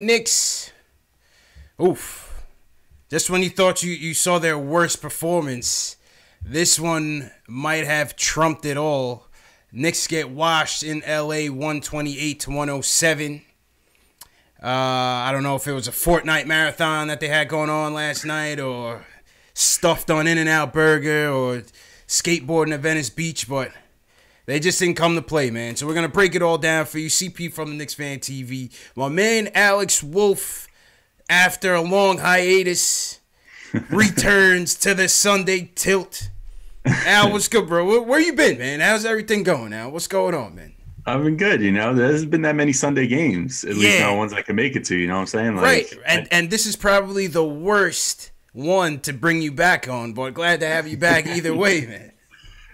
Knicks, oof. Just when you thought you saw their worst performance, this one might have trumped it all. Knicks get washed in LA 128 to 107. I don't know if it was a Fortnite marathon that they had going on last night or stuffed on In-N-Out Burger or skateboarding at Venice Beach, but they just didn't come to play, man. So we're going to break it all down for you. CP from the KnicksFanTV. My man Alex Wolf, after a long hiatus, returns to the Sunday tilt. Al, what's good, bro? Where you been, man? How's everything going, Al? What's going on, man? I've been good, There hasn't been that many Sunday games, at least no ones I can make it to, you know what I'm saying? Like, right, and this is probably the worst one to bring you back on, but glad to have you back either way, man.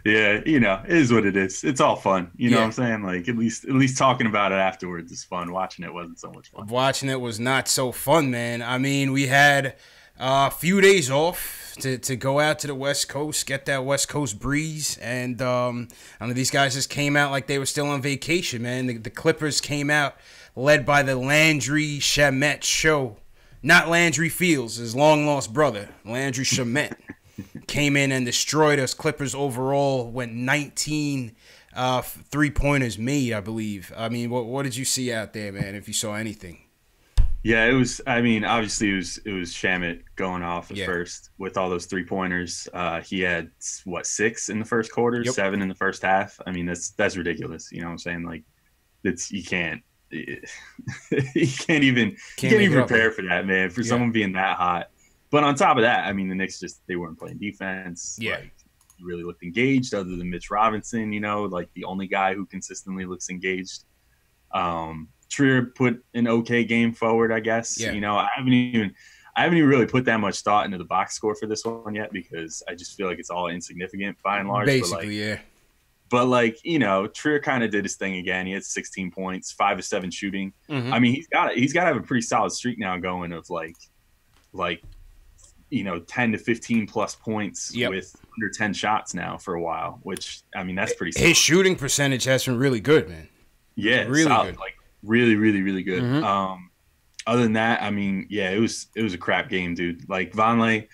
Yeah, it is what it is. It's all fun. You know what I'm saying? Like at least talking about it afterwards is fun. Watching it wasn't so much fun. Watching it was not so fun, man. I mean, we had a few days off to go out to the West Coast, get that West Coast breeze, and I mean, these guys just came out like they were still on vacation, man. The Clippers came out led by the Landry Shamet show. Not Landry Fields, his long-lost brother, Landry Shamet. Came in and destroyed us. Clippers overall went 19 three-pointers made, I believe. I mean, what did you see out there, man, if you saw anything? Yeah, it was, I mean, obviously it was Shamet going off at first with all those three-pointers. He had, 6 in the first quarter, 7 in the first half. I mean, that's ridiculous. You know what I'm saying? Like, you can't even prepare for that, man, for someone being that hot. But on top of that, I mean, the Knicks they weren't playing defense. Yeah. Like, really looked engaged other than Mitch Robinson, like the only guy who consistently looks engaged. Trier put an okay game forward, I guess. Yeah. I haven't even really put that much thought into the box score for this one yet because I just feel like it's all insignificant by and large. Basically, But Trier kind of did his thing again. He had 16 points, 5 of 7 shooting. Mm-hmm. I mean, he's got to have a pretty solid streak now going of like 10 to 15 plus points with under 10 shots now for a while, which, I mean, that's pretty solid. His shooting percentage has been really good, man. Yeah, really solid, good. like really, really, really good. Mm-hmm. Other than that, I mean, yeah, it was a crap game, dude. Like Vonleh,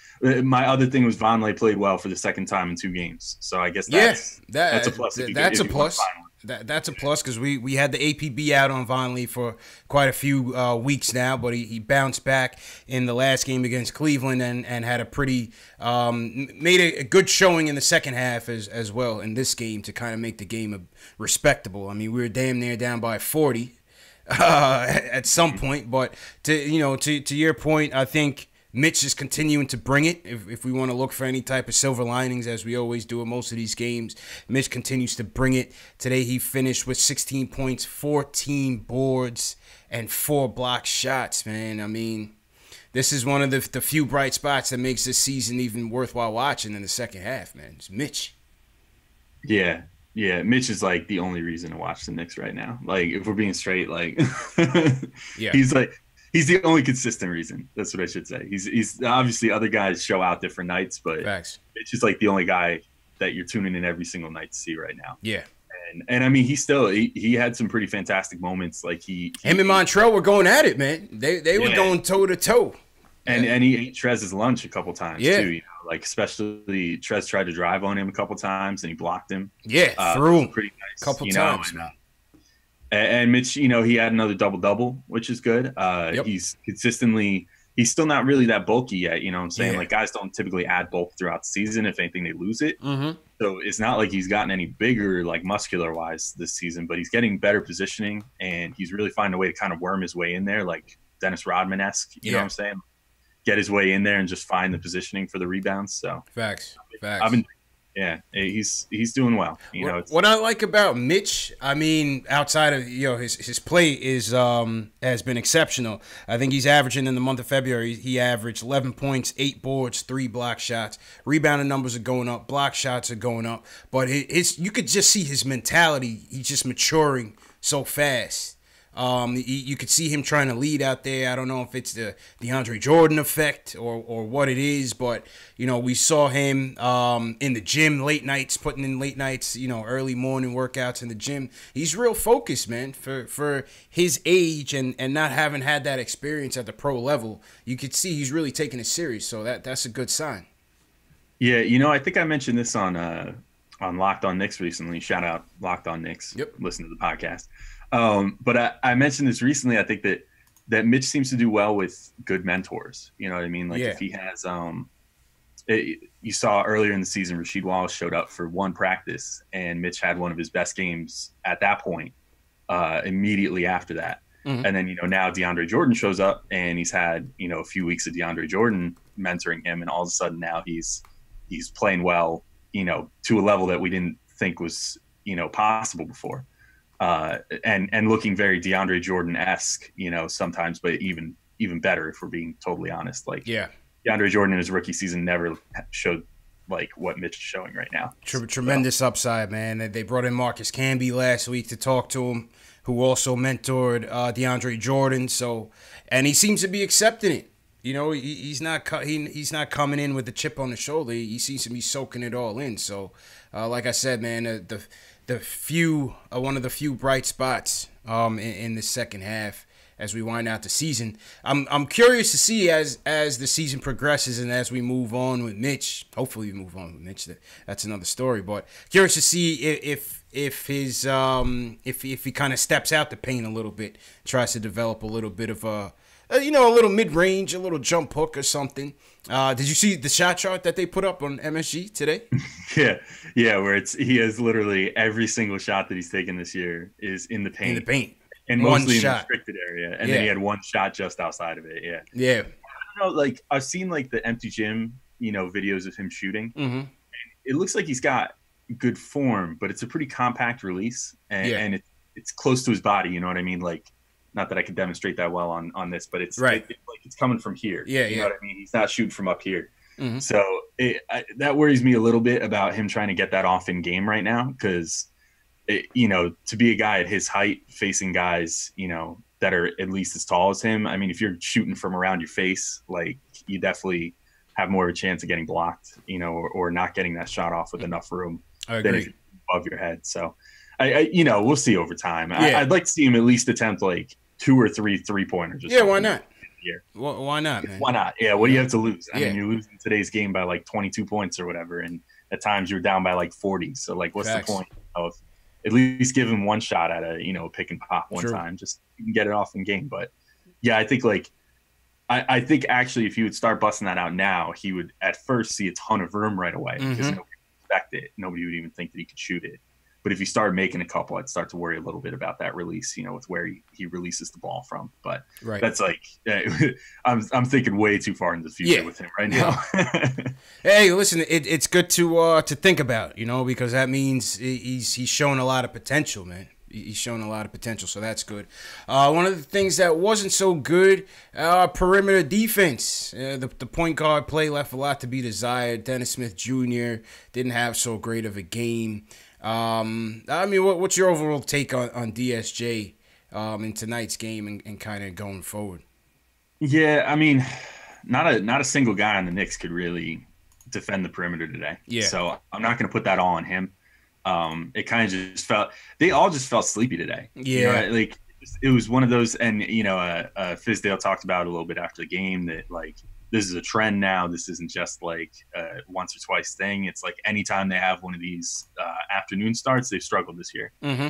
my other thing was Vonleh played well for the second time in 2 games. So I guess that's a plus. That's a plus. That's a plus because we had the APB out on Vonleh for quite a few weeks now, but he bounced back in the last game against Cleveland and had a pretty made a good showing in the second half as well in this game to kind of make the game respectable. I mean, we were damn near down by 40 at some point, but to your point, I think Mitch is continuing to bring it. If we want to look for any type of silver linings, as we always do in most of these games, Mitch continues to bring it. Today he finished with 16 points, 14 boards, and 4 block shots, man. I mean, this is one of the few bright spots that makes this season even worthwhile watching in the second half, man. It's Mitch. Yeah. Yeah, Mitch is like the only reason to watch the Knicks right now. Like, if we're being straight, like, he's the only consistent reason. That's what I should say. He's obviously other guys show out different nights, but it's just like the only guy that you're tuning in every single night to see right now. Yeah. And I mean, he had some pretty fantastic moments. Like him and Montrell were going at it, man. They were going toe to toe. And he ate Trez's lunch a couple times too. Like especially Trez tried to drive on him a couple times and he blocked him. Yeah, threw him pretty nice. A couple times. And Mitch, he had another double-double, which is good. He's still not really that bulky yet, you know what I'm saying? Yeah. Like, guys don't typically add bulk throughout the season. If anything, they lose it. Mm-hmm. So it's not like he's gotten any bigger, like, muscular-wise this season, but he's getting better positioning, and he's really finding a way to kind of worm his way in there, like Dennis Rodman-esque, you know what I'm saying? Get his way in there and just find the positioning for the rebounds. So Facts. He's doing well. What I like about Mitch, I mean, outside of his play has been exceptional. I think he's averaging in the month of February. He averaged 11 points, 8 boards, 3 block shots. Rebounding numbers are going up, block shots are going up. But you could just see his mentality. He's just maturing so fast. You could see him trying to lead out there. I don't know if it's the DeAndre Jordan effect or what it is, but we saw him in the gym late nights, putting in late nights, early morning workouts in the gym. He's real focused, man, for his age and not having had that experience at the pro level. You could see he's really taking it serious, so that's a good sign. Yeah, I think I mentioned this on Locked On Knicks recently. Shout out Locked On Knicks. Yep. Listen to the podcast. But I mentioned this recently. I think that Mitch seems to do well with good mentors. You know what I mean? Like if he has, you saw earlier in the season, Rasheed Wallace showed up for one practice, and Mitch had one of his best games at that point. Immediately after that, and then now DeAndre Jordan shows up, and he's had a few weeks of DeAndre Jordan mentoring him, and all of a sudden now he's playing well, to a level that we didn't think was possible before. And looking very DeAndre Jordan-esque, sometimes, but even better if we're being totally honest. Like, DeAndre Jordan in his rookie season never showed like what Mitch is showing right now. Tremendous upside, man. They brought in Marcus Camby last week to talk to him, who also mentored DeAndre Jordan. So, and he seems to be accepting it. He's not coming in with the chip on the shoulder. He seems to be soaking it all in. So, like I said, man, one of the few bright spots in the second half as we wind out the season. I'm curious to see as the season progresses and as we move on with Mitch. Hopefully, we move on with Mitch. That's another story. But curious to see if he kind of steps out the paint a little bit, tries to develop a little bit of a little mid-range, a little jump hook or something. Did you see the shot chart that they put up on MSG today? Yeah, where he has literally every single shot that he's taken this year is in the paint. And mostly in the restricted area. And then he had one shot just outside of it, Yeah. I don't know, like, I've seen, like, the empty gym, videos of him shooting. Mm-hmm. It looks like he's got good form, but it's a pretty compact release. And it's close to his body, you know what I mean? Like, not that I can demonstrate that well on this, but it's right. It's coming from here. You know what I mean? He's not shooting from up here. Mm-hmm. So that worries me a little bit about him trying to get that off in game right now, because to be a guy at his height facing guys that are at least as tall as him. I mean, if you're shooting from around your face, like, you definitely have more of a chance of getting blocked, or not getting that shot off with enough room than if you're above your head. So we'll see over time. I'd like to see him at least attempt like 2 or 3 3-pointers. Yeah, why not? Why not, man? Why not? Yeah, what do you have to lose? I mean, you're losing today's game by like 22 points or whatever, and at times you're down by like 40. So, like, what's the point of at least give him one shot at a pick and pop one time, just you can get it off in game. But yeah, I think I think actually if he would start busting that out now, he would at first see a ton of room right away because nobody would expect it. Nobody would even think that he could shoot it. But if he started making a couple, I'd start to worry a little bit about that release, with where he releases the ball from. But that's like, I'm thinking way too far into the future with him right now. Hey, listen, it's good to think about, because that means he's showing a lot of potential, man. He's showing a lot of potential, so that's good. One of the things that wasn't so good, perimeter defense. The point guard play left a lot to be desired. Dennis Smith Jr. didn't have so great of a game. I mean, what's your overall take on DSJ in tonight's game and kind of going forward? Yeah, I mean, not a single guy on the Knicks could really defend the perimeter today. Yeah. So I'm not going to put that all on him. It kind of just they all just felt sleepy today. Yeah. Like it was one of those, and Fizdale talked about it a little bit after the game that like this is a trend now. This isn't just like a once or twice thing. It's like anytime they have one of these afternoon starts, they've struggled this year. Mm-hmm.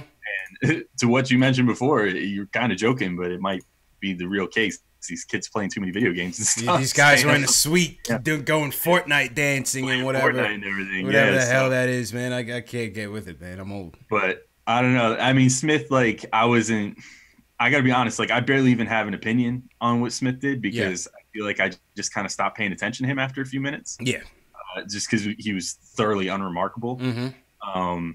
And to what you mentioned before, you're kind of joking, but it might be the real case. These kids playing too many video games and stuff. These guys are in the suite going Fortnite dancing and whatever. Fortnite and everything. Whatever the hell that is, man. I can't get with it, man. I'm old. But I don't know. I mean, Smith, like, I got to be honest, like, I barely even have an opinion on what Smith did because I feel like I just kind of stopped paying attention to him after a few minutes. Yeah. Just because he was thoroughly unremarkable. Mm-hmm.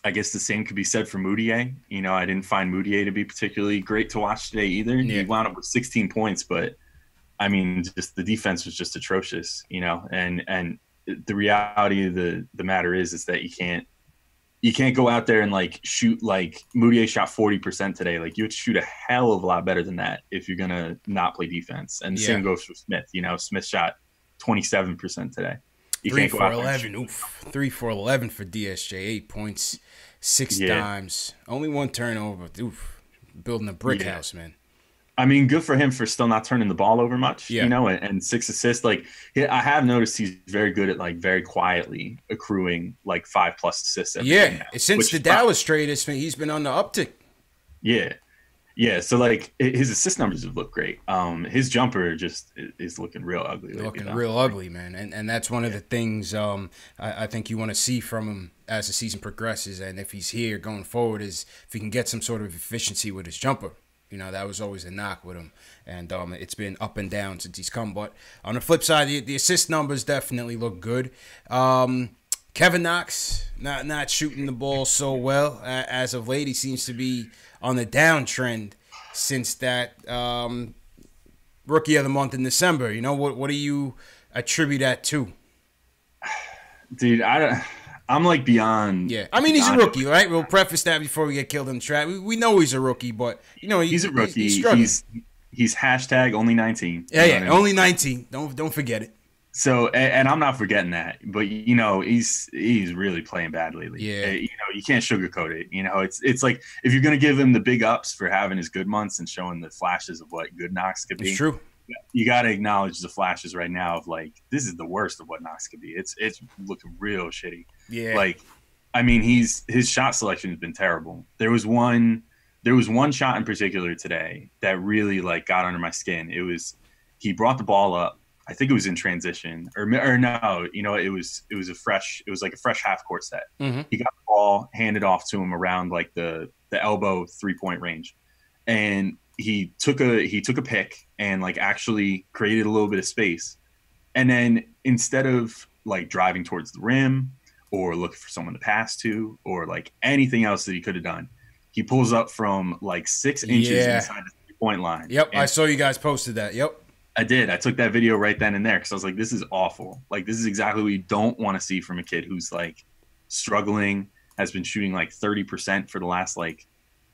I guess the same could be said for Moutier. I didn't find Moutier to be particularly great to watch today either. Yeah. He wound up with 16 points, but I mean, just the defense was just atrocious, and the reality of the matter is that you you can't go out there and like shoot like Moutier shot 40% today. Like you have to shoot a hell of a lot better than that if you're gonna not play defense. And the same goes for Smith. You know, Smith shot 27% today. You 3 for 11. Oof. 3 for 11 for DSJ. 8 points, 6 dimes, only 1 turnover. Oof. Building a brick house, man. I mean, good for him for still not turning the ball over much, you know, and 6 assists. Like, I have noticed he's very good at like very quietly accruing like 5+ assists. Every game now, since the Dallas trade, he's been on the uptick. Yeah. So like his assist numbers have looked great. His jumper just is looking real ugly. Real ugly, man. And that's one of the things I think you want to see from him as the season progresses. And if he's here going forward, is if he can get some sort of efficiency with his jumper. You know, that was always a knock with him. And it's been up and down since he's come. But on the flip side, the assist numbers definitely look good. Kevin Knox, not shooting the ball so well as of late. He seems to be on the downtrend since that Rookie of the Month in December. You know, what do you attribute that to? Dude, I'm like beyond. Yeah, I mean, he's a rookie, right? We'll preface that before we get killed in the trap. We know he's a rookie, but you know he's a rookie. He's hashtag only 19. Yeah, only 19. Don't forget it. So, and I'm not forgetting that, but you know he's really playing bad lately. Yeah, you know you can't sugarcoat it. You know it's like if you're gonna give him the big ups for having his good months and showing the flashes of what good Knox could be. It's true. You got to acknowledge the flashes right now of like this is the worst of what Knox could be. It's looking real shitty. Yeah. Like, I mean, his shot selection has been terrible. There was one shot in particular today that really like got under my skin. It was he brought the ball up. I think it was in transition or no, you know, it was like a fresh half court set. Mm-hmm. He got the ball handed off to him around like the elbow 3-point range, and he took a pick and like actually created a little bit of space. And then instead of like driving towards the rim or looking for someone to pass to or like anything else that he could have done, he pulls up from like 6 inches inside the 3-point line. Yep. And I saw you guys posted that. Yep. I did. I took that video right then and there because I was like, this is awful. Like, this is exactly what you don't want to see from a kid who's like struggling, has been shooting like 30% for the last like,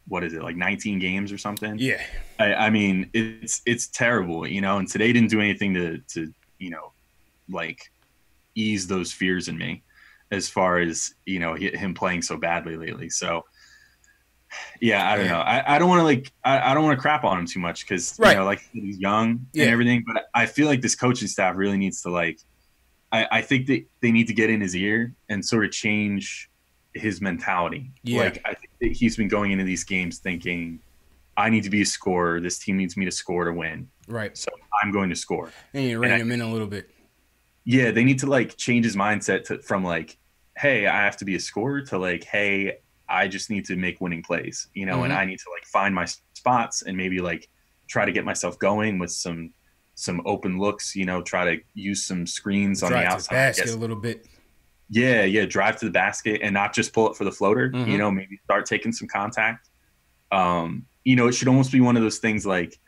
what is it, like 19 games or something? Yeah. I mean, it's terrible, you know, and today didn't do anything to, you know, like ease those fears in me as far as, you know, him playing so badly lately. So, yeah, I don't know. I don't want to like, I don't want to crap on him too much because, you know, like he's young and everything, but I feel like this coaching staff really needs to like, I think that they need to get in his ear and sort of change his mentality. Like, I think that he's been going into these games thinking, I need to be a scorer. This team needs me to score to win. Right. So I'm going to score. And you rein him in a little bit. Yeah, they need to like change his mindset from like, hey, I have to be a scorer to like, hey, I just need to make winning plays, you know, and I need to like find my spots and maybe like try to get myself going with some open looks, you know, try to use some screens on the outside. Basket a little bit. Yeah, drive to the basket and not just pull it for the floater, you know, maybe start taking some contact. You know, it should almost be one of those things like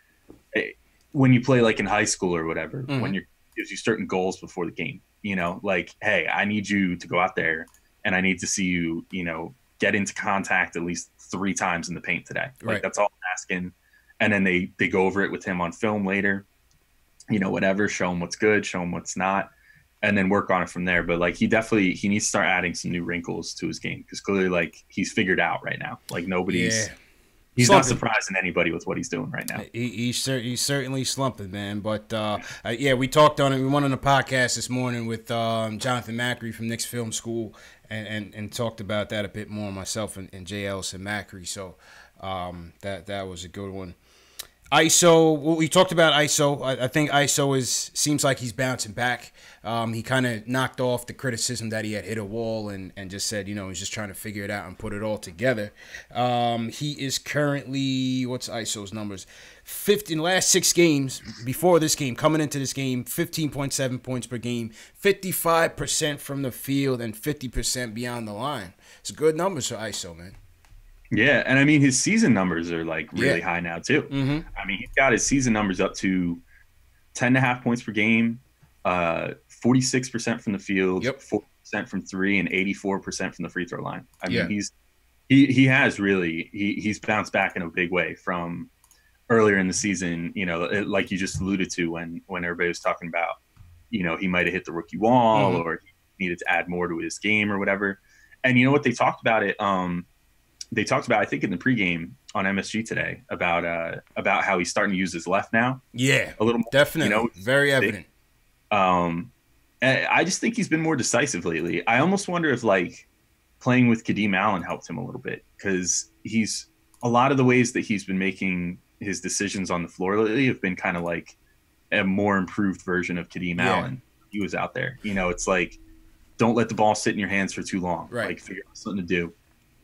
when you play like in high school or whatever, when it gives you certain goals before the game, you know, like, hey, I need you to go out there and I need to see you, you know, get into contact at least 3 times in the paint today. Like that's all I'm asking. And then they go over it with him on film later, you know, whatever, show him what's good, show him what's not, and then work on it from there. But like he needs to start adding some new wrinkles to his game because clearly like he's figured out right now. Like he's not surprising anybody with what he's doing right now. He's certainly slumping, man. But we talked on it. We went on a podcast this morning with Jonathan Macri from Knicks Film School and talked about that a bit more, myself and Jay Ellis and Macri. So that was a good one. ISO, well, we talked about ISO. I think ISO seems like he's bouncing back. He kind of knocked off the criticism that he had hit a wall and just said, you know, he's just trying to figure it out and put it all together. He is currently, what's ISO's numbers? 50 in the last 6 games before this game, coming into this game, 15.7 points per game, 55% from the field and 50% beyond the line. It's good numbers for ISO, man. Yeah, and I mean his season numbers are like really high now too. I mean he's got his season numbers up to 10.5 points per game, 46% from the field, 60% from three and 84% from the free throw line. I mean, he's bounced back in a big way from earlier in the season. Like you just alluded to when everybody was talking about, he might have hit the rookie wall or he needed to add more to his game or whatever. And you know what, they talked about it. They talked about, I think in the pregame on MSG today, about how he's starting to use his left now. Yeah, a little more, definitely, very evident. I just think he's been more decisive lately. I almost wonder if like playing with Kadeem Allen helped him a little bit, because a lot of the ways that he's been making his decisions on the floor lately have been kind of like a more improved version of Kadeem Allen. He was out there. It's like, don't let the ball sit in your hands for too long. Right. Like, figure out something to do.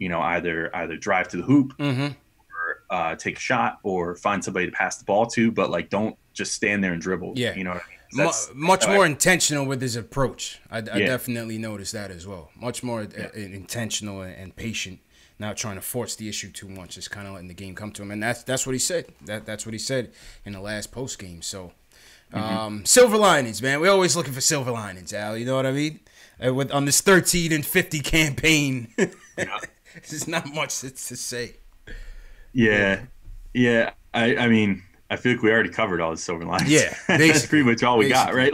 Either drive to the hoop or take a shot or find somebody to pass the ball to, but like don't just stand there and dribble. Yeah. You know what I mean? Much more intentional with his approach. I definitely noticed that as well. Much more intentional and patient. Not trying to force the issue too much. Just kind of letting the game come to him. And that's what he said. That's what he said in the last post game. So silver linings, man. We're always looking for silver linings, Al. You know what I mean? On this 13-50 campaign, there's not much to say. Yeah. I mean, I feel like we already covered all the silver linings. Yeah, that's pretty much all we got, right?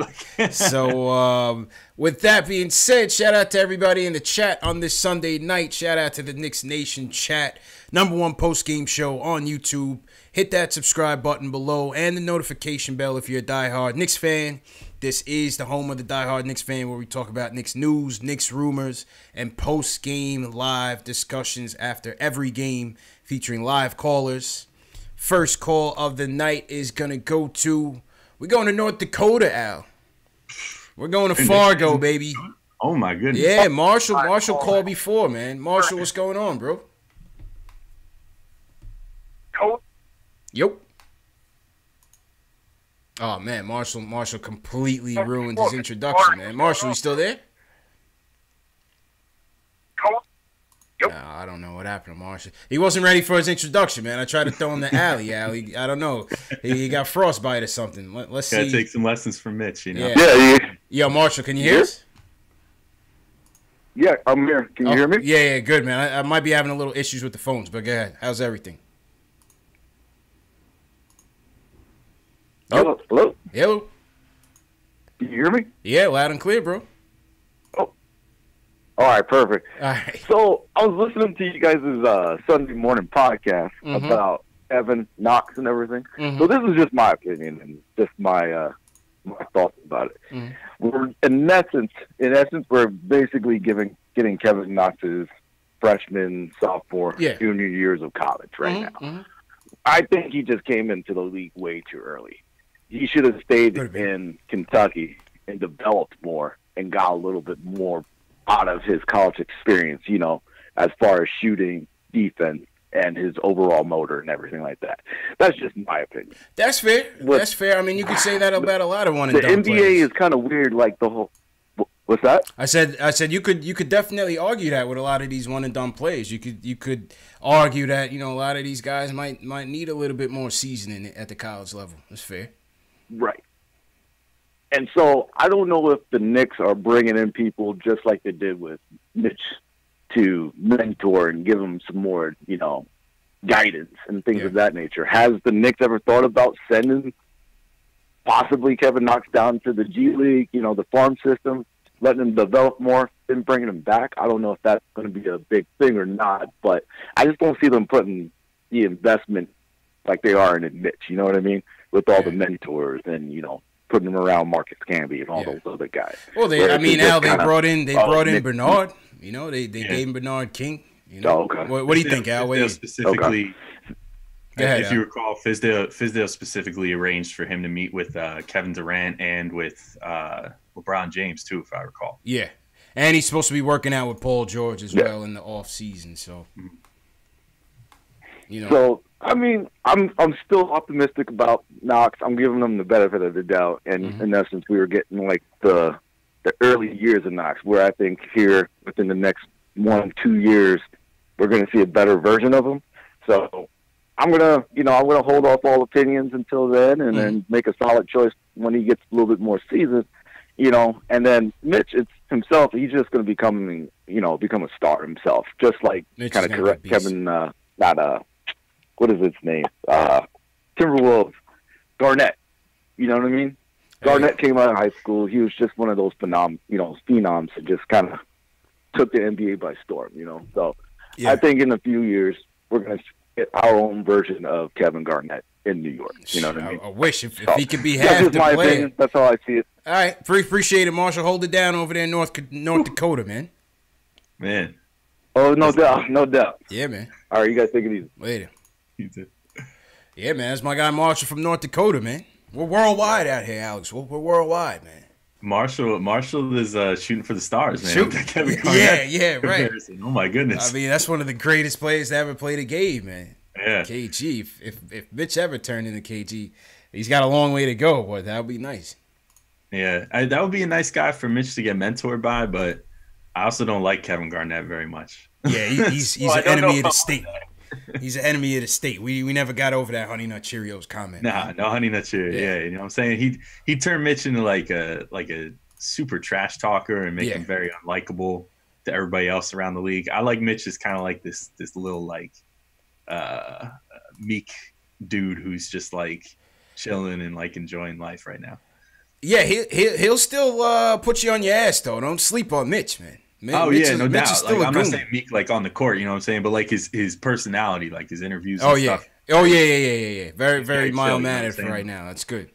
So, with that being said, shout out to everybody in the chat on this Sunday night. Shout out to the Knicks Nation chat, #1 post-game show on YouTube. Hit that subscribe button below and the notification bell if you're a diehard Knicks fan. This is the home of the diehard Knicks fan, where we talk about Knicks news, Knicks rumors, and post-game live discussions after every game, featuring live callers. First call of the night is going to go to, we're going to North Dakota, Al. We're going to Fargo, baby. Oh, my goodness. Yeah, Marshall called before, man. Marshall, what's going on, bro? Yep. Oh, man, Marshall completely ruined his introduction, man. Marshall, you still there? Yep. I don't know what happened to Marshall. He wasn't ready for his introduction, man. I tried to throw him the alley. I don't know. He got frostbite or something. Let's see. Gotta take some lessons from Mitch, Yeah. Yo, Marshall, can you hear us? Yeah, I'm here. Can you hear me? Yeah, good, man. I might be having a little issues with the phones, but go ahead. How's everything? Hello? Hello? Hello? Can you hear me? Yeah, loud and clear, bro. All right, perfect. All right. So I was listening to you guys' Sunday morning podcast about Kevin Knox and everything. So this is just my opinion and just my thoughts about it. We're in essence, we're basically getting Kevin Knox's freshman, sophomore, junior years of college right now. I think he just came into the league way too early. He should have stayed in Kentucky and developed more and got a little bit more out of his college experience, as far as shooting, defense, and his overall motor and everything like that. That's just my opinion. That's fair. That's fair. I mean, you could say that about a lot of one and done players. The NBA is kind of weird, like the whole. What's that? I said you could definitely argue that with a lot of these one and done players. You could argue that a lot of these guys might need a little bit more seasoning at the college level. That's fair. Right. And so I don't know if the Knicks are bringing in people just like they did with Mitch to mentor and give them some more, guidance and things of that nature. Has the Knicks ever thought about sending possibly Kevin Knox down to the G League, the farm system, letting him develop more, then bringing him back? I don't know if that's going to be a big thing or not, but I just don't see them putting the investment like they are in Mitch, you know what I mean? With all the mentors and, putting them around Marcus Camby and all those other guys. Well, they brought in Bernard. They gave him Bernard King. Okay. What do you think, Al? Specifically, ahead, if you recall, Fizdale specifically arranged for him to meet with Kevin Durant and with LeBron James too, if I recall. Yeah, and he's supposed to be working out with Paul George as well in the off season. So, So I mean, I'm still optimistic about Knox. I'm giving him the benefit of the doubt, and in essence, we were getting like the early years of Knox, where I think here within the next 1-2 years, we're going to see a better version of him. So I'm gonna hold off all opinions until then, and then make a solid choice when he gets a little bit more seasons. And then Mitch, it's himself. He's just going to become a star himself, just like kind of correct Kevin. What is his name? Timberwolves, Garnett. You know what I mean? Garnett came out of high school. He was just one of those phenoms that just kind of took the NBA by storm. So I think in a few years we're going to get our own version of Kevin Garnett in New York. You know what I mean? I wish if he could be half the my player. Opinion. That's how I see it. All right, appreciate it, Marshall. Hold it down over there in North Dakota, man. Man. Oh, no doubt. Yeah, man. All right, you guys take it easy. Later. You too. Yeah, man. That's my guy Marshall from North Dakota, man. We're worldwide out here, Alex. We're worldwide, man. Marshall is shooting for the stars, man. Yeah, right. Oh my goodness. I mean, that's one of the greatest players to ever play the game, man. Yeah. KG. If Mitch ever turned into KG, he's got a long way to go, but that would be nice. Yeah, that would be a nice guy for Mitch to get mentored by, but I also don't like Kevin Garnett very much. Yeah, he's an enemy of the state. He's an enemy of the state. We never got over that Honey Nut Cheerios comment. Nah, no Honey Nut Cheerios. Yeah, you know what I'm saying? He turned Mitch into like a super trash talker and make him very unlikable to everybody else around the league. I like Mitch as kind of like this little like meek dude who's just like chilling and like enjoying life right now. Yeah, he'll still put you on your ass though. Don't sleep on Mitch, man. Mitch no doubt. Like, I'm not saying meek like on the court, you know what I'm saying, but like his personality, like his interviews. And stuff. Yeah. Very mild mannered for right now. That's good.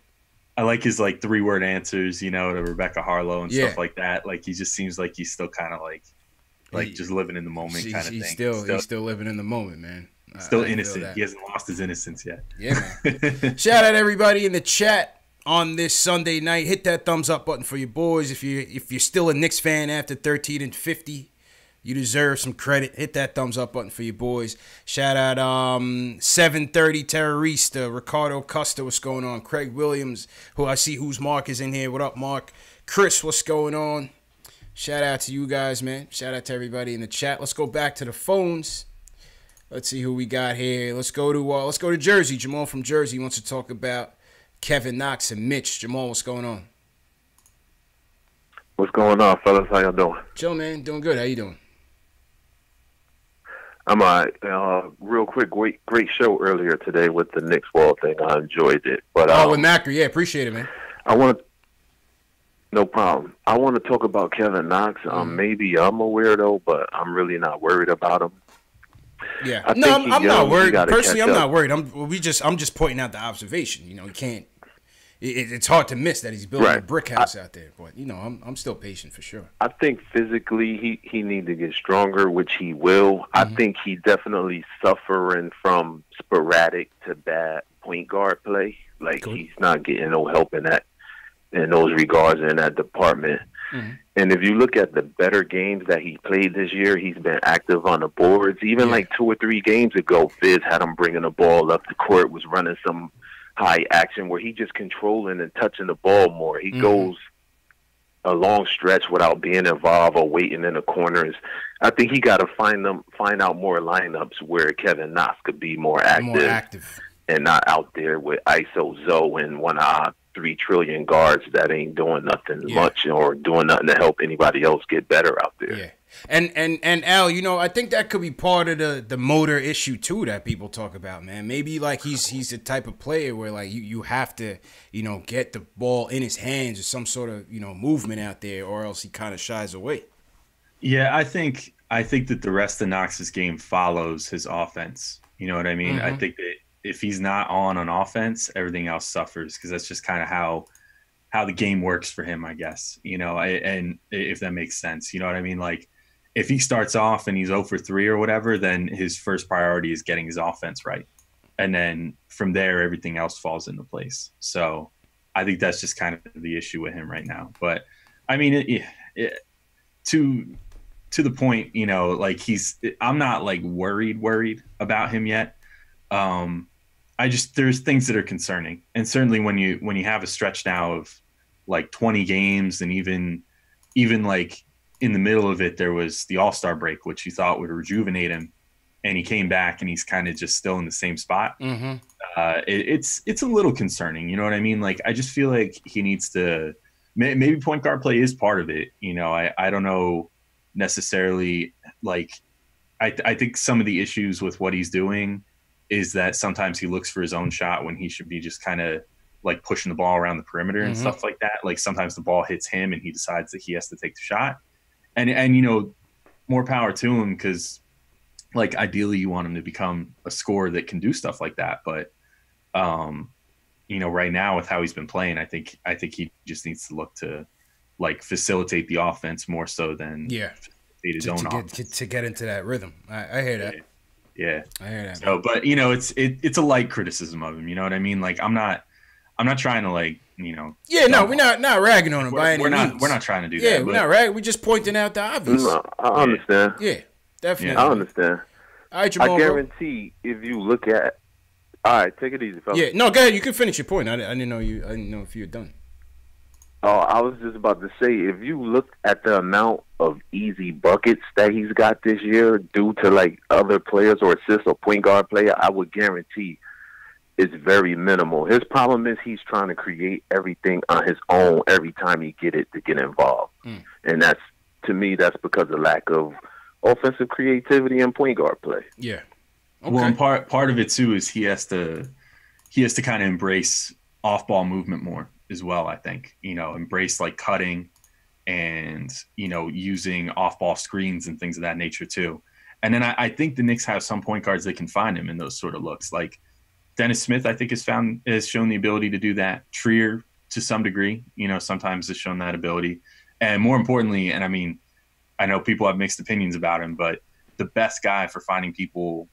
I like his like 3-word answers, to Rebecca Harlow and stuff like that. Like he just seems like he's still kind of like just living in the moment kind of thing. He's still living in the moment, man. Still innocent. He hasn't lost his innocence yet. Yeah, man. Shout out everybody in the chat on this Sunday night. Hit that thumbs up button for your boys. If you're still a Knicks fan after 13-50, you deserve some credit. Hit that thumbs up button for your boys. Shout out 730 Terrorista, Ricardo Custer, what's going on? Craig Williams, who I see whose Mark is in here. What up, Mark? Chris, what's going on? Shout out to you guys, man. Shout out to everybody in the chat. Let's go back to the phones. Let's see who we got here. Let's go to Jersey. Jamal from Jersey wants to talk about Kevin Knox and Mitch. Jamal, what's going on? What's going on, fellas? How y'all doing? Chill, man. Doing good. How you doing? I'm all right. Real quick, great show earlier today with the Knicks wall thing. I enjoyed it. But with Macri, yeah, appreciate it, man. No problem. I want to talk about Kevin Knox. Maybe I'm a weirdo, but I'm really not worried about him. Yeah, I'm not worried. Personally, I'm not worried. I'm just pointing out the observation. You can't. It's hard to miss that he's building a brick house out there. But I'm still patient for sure. I think physically he needs to get stronger, which he will. Mm-hmm. I think he definitely suffering from sporadic to bad point guard play. Like he's not getting no help in those regards in that department. Mm-hmm. And if you look at the better games that he played this year, he's been active on the boards. Even like 2 or 3 games ago, Fizz had him bringing the ball up the court, was running some high action where he just controlling and touching the ball more. He goes a long stretch without being involved or waiting in the corners. I think he got to find out more lineups where Kevin Knox could be more active. And not out there with ISO Zoe and one of our 3 trillion guards that ain't doing nothing much or doing nothing to help anybody else get better out there. Yeah. And Al, I think that could be part of the motor issue too that people talk about, man. Maybe like he's the type of player where like you have to, get the ball in his hands or some sort of, movement out there, or else he kind of shies away. Yeah, I think that the rest of Knox's game follows his offense. You know what I mean? Mm-hmm. I think that if he's not on offense, everything else suffers, because that's just kind of how the game works for him, I guess. And if that makes sense, you know what I mean? Like, if he starts off and he's 0 for 3 or whatever, then his first priority is getting his offense right. And then from there, everything else falls into place. So I think that's just kind of the issue with him right now. But I mean, to the point, like I'm not like worried about him yet. There's things that are concerning. And certainly when you have a stretch now of like 20 games, and even like in the middle of it, there was the All-Star break, which you thought would rejuvenate him, and he came back and he's kind of just still in the same spot. Mm-hmm. It's a little concerning. You know what I mean? Like, I just feel like he needs to maybe point guard play is part of it. I don't know necessarily. Like, I think some of the issues with what he's doing is that sometimes he looks for his own shot when he should be just kind of like pushing the ball around the perimeter and stuff like that. Like sometimes the ball hits him and he decides that he has to take the shot. And more power to him, because like ideally you want him to become a scorer that can do stuff like that. But right now with how he's been playing, I think he just needs to look to like facilitate the offense more so than facilitate his own offense. To get into that rhythm. I hear that. Yeah. I hear that. So, but it's a light criticism of him. You know what I mean? Like I'm not trying to like, Yeah, no, we're not ragging on him by any means. We're not trying to do that. Yeah, we're not ragging. We're just pointing out the obvious. No, I understand. Yeah, definitely. I understand. All right, Jamal, I guarantee if you look at. All right, take it easy, fellas. Yeah, no, go ahead. You can finish your point. I didn't know if you were done. Oh, I was just about to say, if you look at the amount of easy buckets that he's got this year due to like other players or assists or point guard player, I would guarantee it's very minimal. His problem is he's trying to create everything on his own every time he get involved. And to me, that's because of lack of offensive creativity and point guard play. Yeah. Okay. Well, and part of it too is he has to kind of embrace off-ball movement more as well. I think embrace like cutting and using off-ball screens and things of that nature too. And then I think the Knicks have some point guards that can find him in those sort of looks. Like Dennis Smith, I think has shown the ability to do that. Trier to some degree, sometimes has shown that ability. And more importantly, and I mean, I know people have mixed opinions about him, but the best guy for finding people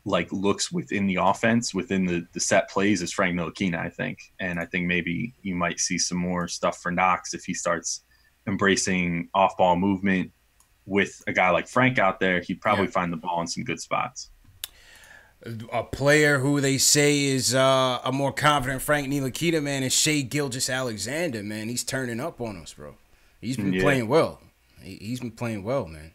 like looks within the offense, within the set plays is Frank Ntilikina, I think. And I think maybe you might see some more stuff for Knox if he starts embracing off-ball movement with a guy like Frank out there. He'd probably find the ball in some good spots. A player who they say is a more confident Frank Ntilikina, man, is Shai Gilgeous-Alexander, man. He's turning up on us, bro. He's been playing well. He's been playing well, man.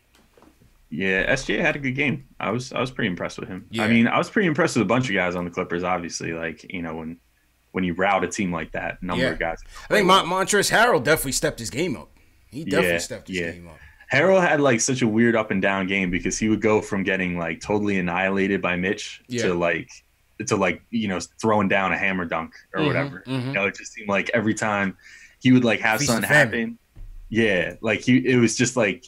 Yeah, SGA had a good game. I was pretty impressed with him. Yeah. I mean, I was pretty impressed with a bunch of guys on the Clippers, obviously. Like, when you route a team like that, number of guys. I think Montrezl Harrell definitely stepped his game up. He definitely stepped his game up. Harrell had like such a weird up and down game because he would go from getting like totally annihilated by Mitch to throwing down a hammer dunk or whatever. It just seemed like every time he would like have something happen. Yeah, like it was just like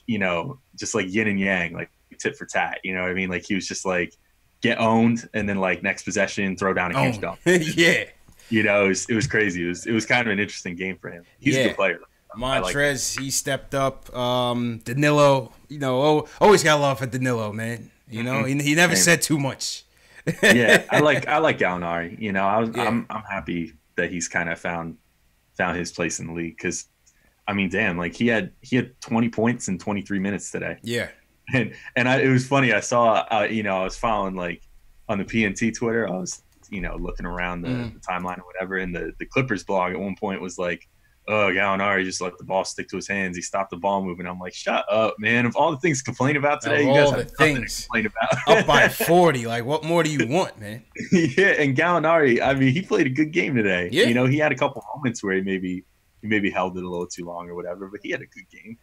just like yin and yang, like tit for tat. You know what I mean? Like he was just like get owned, and then like next possession throw down a huge dunk. Yeah, it was crazy. It was kind of an interesting game for him. He's a good player. Montrez, he stepped up. Danilo, always got love for Danilo, man. He never said too much. Yeah, I like Gallinari. I'm happy that he's kind of found his place in the league because. I mean, damn! Like he had 20 points in 23 minutes today. Yeah, and it was funny. I saw, I was following like on the PNT Twitter. I was, looking around the timeline or whatever, and the Clippers blog at one point was like, "Oh, Gallinari just let the ball stick to his hands. He stopped the ball moving." I'm like, "Shut up, man! Of all the things to complain about today, you guys have nothing to complain about." Up by 40. Like, what more do you want, man? Yeah, and Gallinari, I mean, he played a good game today. Yeah. He had a couple moments where he maybe held it a little too long or whatever, but he had a good game.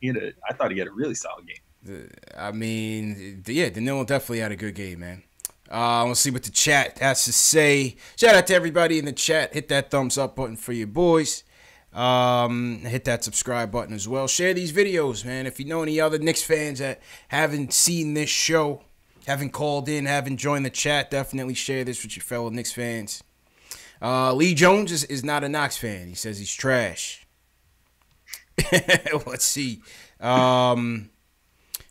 I thought he had a really solid game. I mean, Danilo definitely had a good game, man. We'll see what the chat has to say. Shout out to everybody in the chat. Hit that thumbs up button for your boys. Hit that subscribe button as well. Share these videos, man. If you know any other Knicks fans that haven't seen this show, haven't called in, haven't joined the chat, definitely share this with your fellow Knicks fans. Lee Jones is not a Knox fan. He says he's trash. Let's see.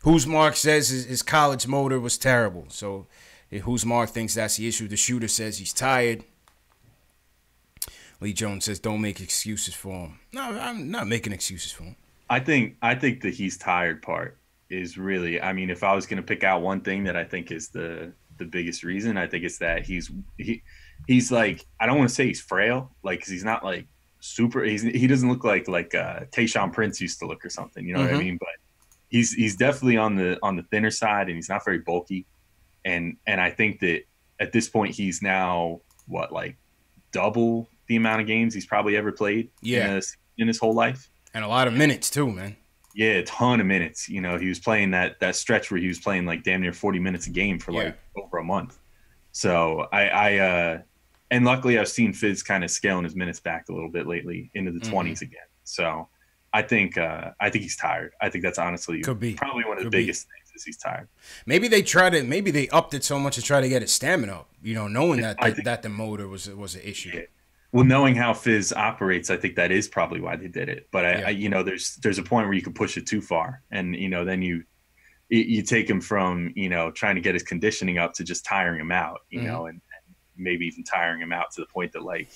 Who's Mark says his college motor was terrible. So Who's Mark thinks that's the issue. The shooter says he's tired. Lee Jones says don't make excuses for him. No, I'm not making excuses for him. I think the he's tired part is really, I mean, if I was going to pick out one thing that I think is the biggest reason, I think it's that he's like, I don't want to say he's frail, like, 'cause he's not like super, he doesn't look like Tayshaun Prince used to look or something, you know what I mean? But he's definitely on the thinner side, and he's not very bulky. And I think that at this point he's now like double the amount of games he's probably ever played. Yeah. in his whole life. And a lot of minutes too, man. Yeah, a ton of minutes. You know, he was playing that stretch where he was playing like damn near 40 minutes a game for like over a month. So and luckily I've seen Fizz kind of scaling his minutes back a little bit lately into the 20s again. So I think he's tired. I think that's honestly probably one of the biggest things is he's tired. Maybe they upped it so much to try to get his stamina up, you know, knowing that the motor was an issue. Yeah. Well, knowing how Fizz operates, I think that is probably why they did it. But I you know, there's a point where you can push it too far, and you know, then you take him from, you know, trying to get his conditioning up to just tiring him out, you know, and maybe even tiring him out to the point that like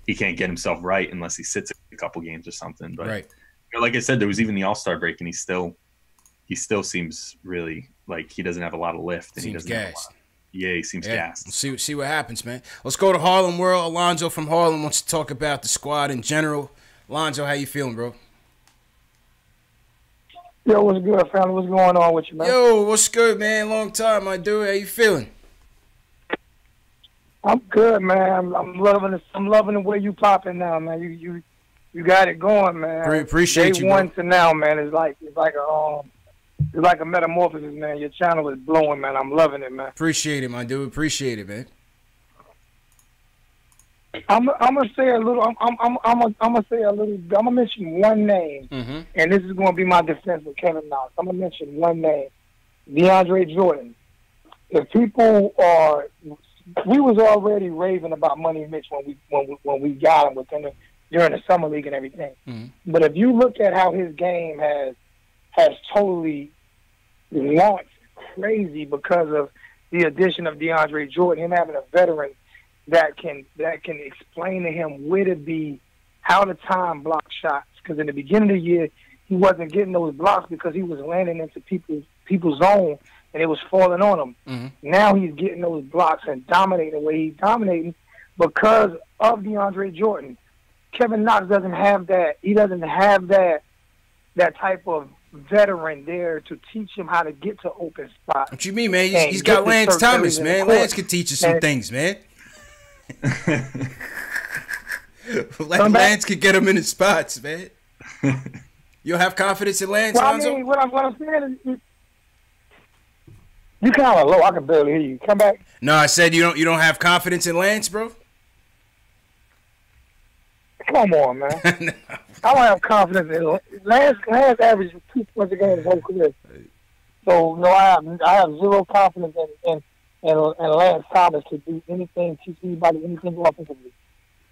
he can't get himself right unless he sits a couple games or something. But you know, like I said, there was even the All-Star break, and he still seems really like he doesn't have a lot of lift, and he doesn't have a lot. Yeah, he seems gassed. We'll see what happens, man. Let's go to Harlem World. Alonzo from Harlem wants to talk about the squad in general. Alonzo, how you feeling, bro? Yo, what's good, family? What's going on with you, man? Yo, what's good, man? Long time, my dude. How you feeling? I'm good, man. I'm loving the way you popping now, man. You got it going, man. Appreciate you, Day one to now, man. It's like a metamorphosis, man. Your channel is blowing, man. I'm loving it, man. Appreciate it, my dude. Appreciate it, man. I'm gonna say a little. I'm gonna mention one name, and this is gonna be my defense with Kevin Knox. I'm gonna mention one name, DeAndre Jordan. If people we was already raving about Money Mitch when we got him during the summer league and everything. But if you look at how his game has totally launched crazy because of the addition of DeAndre Jordan, him having a veteran that can explain to him where to be, how to time block shots. Because in the beginning of the year, he wasn't getting those blocks because he was landing into people's zone and it was falling on him. Now he's getting those blocks and dominating the way he's dominating because of DeAndre Jordan. Kevin Knox doesn't have that. He doesn't have that type of veteran there to teach him how to get to open spots. What you mean, man? He's got Lance Thomas, man. Lance could teach you some things, man. Lance could get him in his spots, man. You have confidence in Lance, Lonzo? I mean, what I'm saying is, you kind of low. I can barely hear you. Come back. No, I said you don't have confidence in Lance, bro. Come on, man. No. I don't have confidence in Lance. Lance averages 2 points a game his whole career. So no, I have zero confidence in Lance Thomas to do anything, teach anybody anything offensively.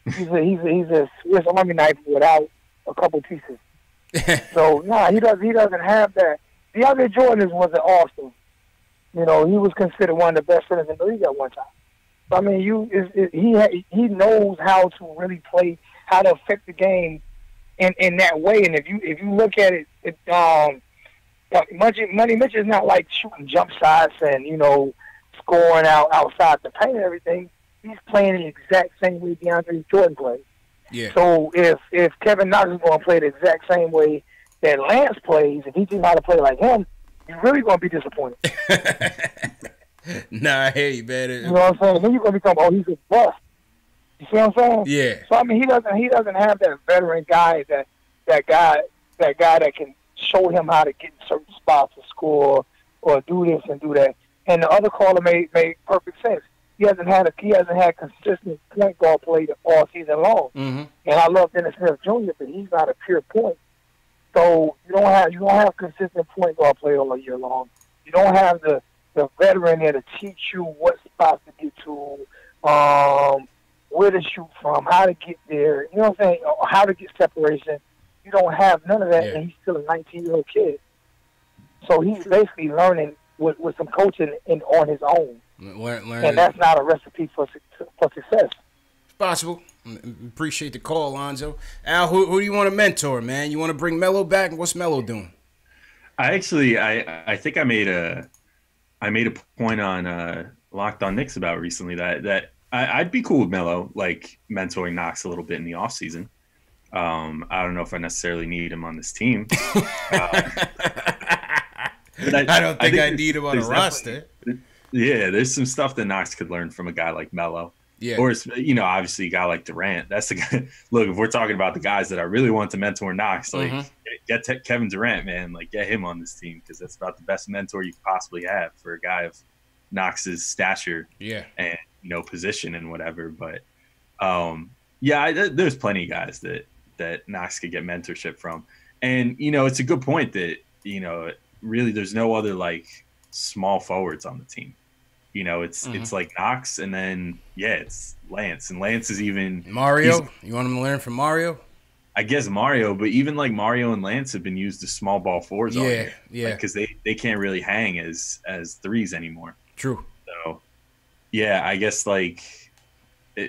He's a Swiss Army knife without a couple pieces. So he doesn't have that. DeAndre Jordan was an all-star. You know, he was considered one of the best centers in the league at one time. So, I mean, he knows how to really play, how to affect the game in that way. And if you look at it, Money Mitch is not like shooting jump shots and, you know, scoring outside the paint and everything. He's playing the exact same way DeAndre Jordan plays. Yeah. So if Kevin Knox is going to play the exact same way that Lance plays, if he teaches how to play like him, you're really going to be disappointed. Nah, I hear you, man. You know what I'm saying? Then you're going to become, he's a bust. You see what I'm saying? Yeah. So I mean, he doesn't have that veteran guy that guy that can show him how to get in certain spots to score or do this and do that. And the other caller made perfect sense. He hasn't had consistent point guard play all season long. And I love Dennis Smith Jr., but he's not a pure point. So you don't have consistent point guard play all year long. You don't have the veteran there to teach you what spots to get to, where to shoot from, how to get there. You know what I'm saying? Or how to get separation. You don't have none of that, and he's still a 19-year-old kid. So he's basically learning with some coaching on his own. And that's not a recipe for success. It's possible. Appreciate the call, Alonzo. Al, who do you want to mentor, man? You want to bring Melo back? What's Melo doing? I think I made a point on Locked On Knicks about recently that I'd be cool with Melo, like mentoring Knox a little bit in the offseason. I don't know if I necessarily need him on this team. I don't think I need him on a roster. Yeah, there's some stuff that Knox could learn from a guy like Melo. Yeah. Or, obviously a guy like Durant. That's the guy. Look, if we're talking about the guys that I really want to mentor Knox, like get Kevin Durant, man. Like get him on this team because that's about the best mentor you could possibly have for a guy of Knox's stature. Yeah. And position and whatever. But there's plenty of guys that Knox could get mentorship from. And it's a good point that really there's no other like small forwards on the team. It's like Knox, and then it's Lance, and Lance is even Mario. You want him to learn from Mario? I guess Mario, but even like Mario and Lance have been used as small ball fours all year. Yeah, because they can't really hang as threes anymore. True. So I guess like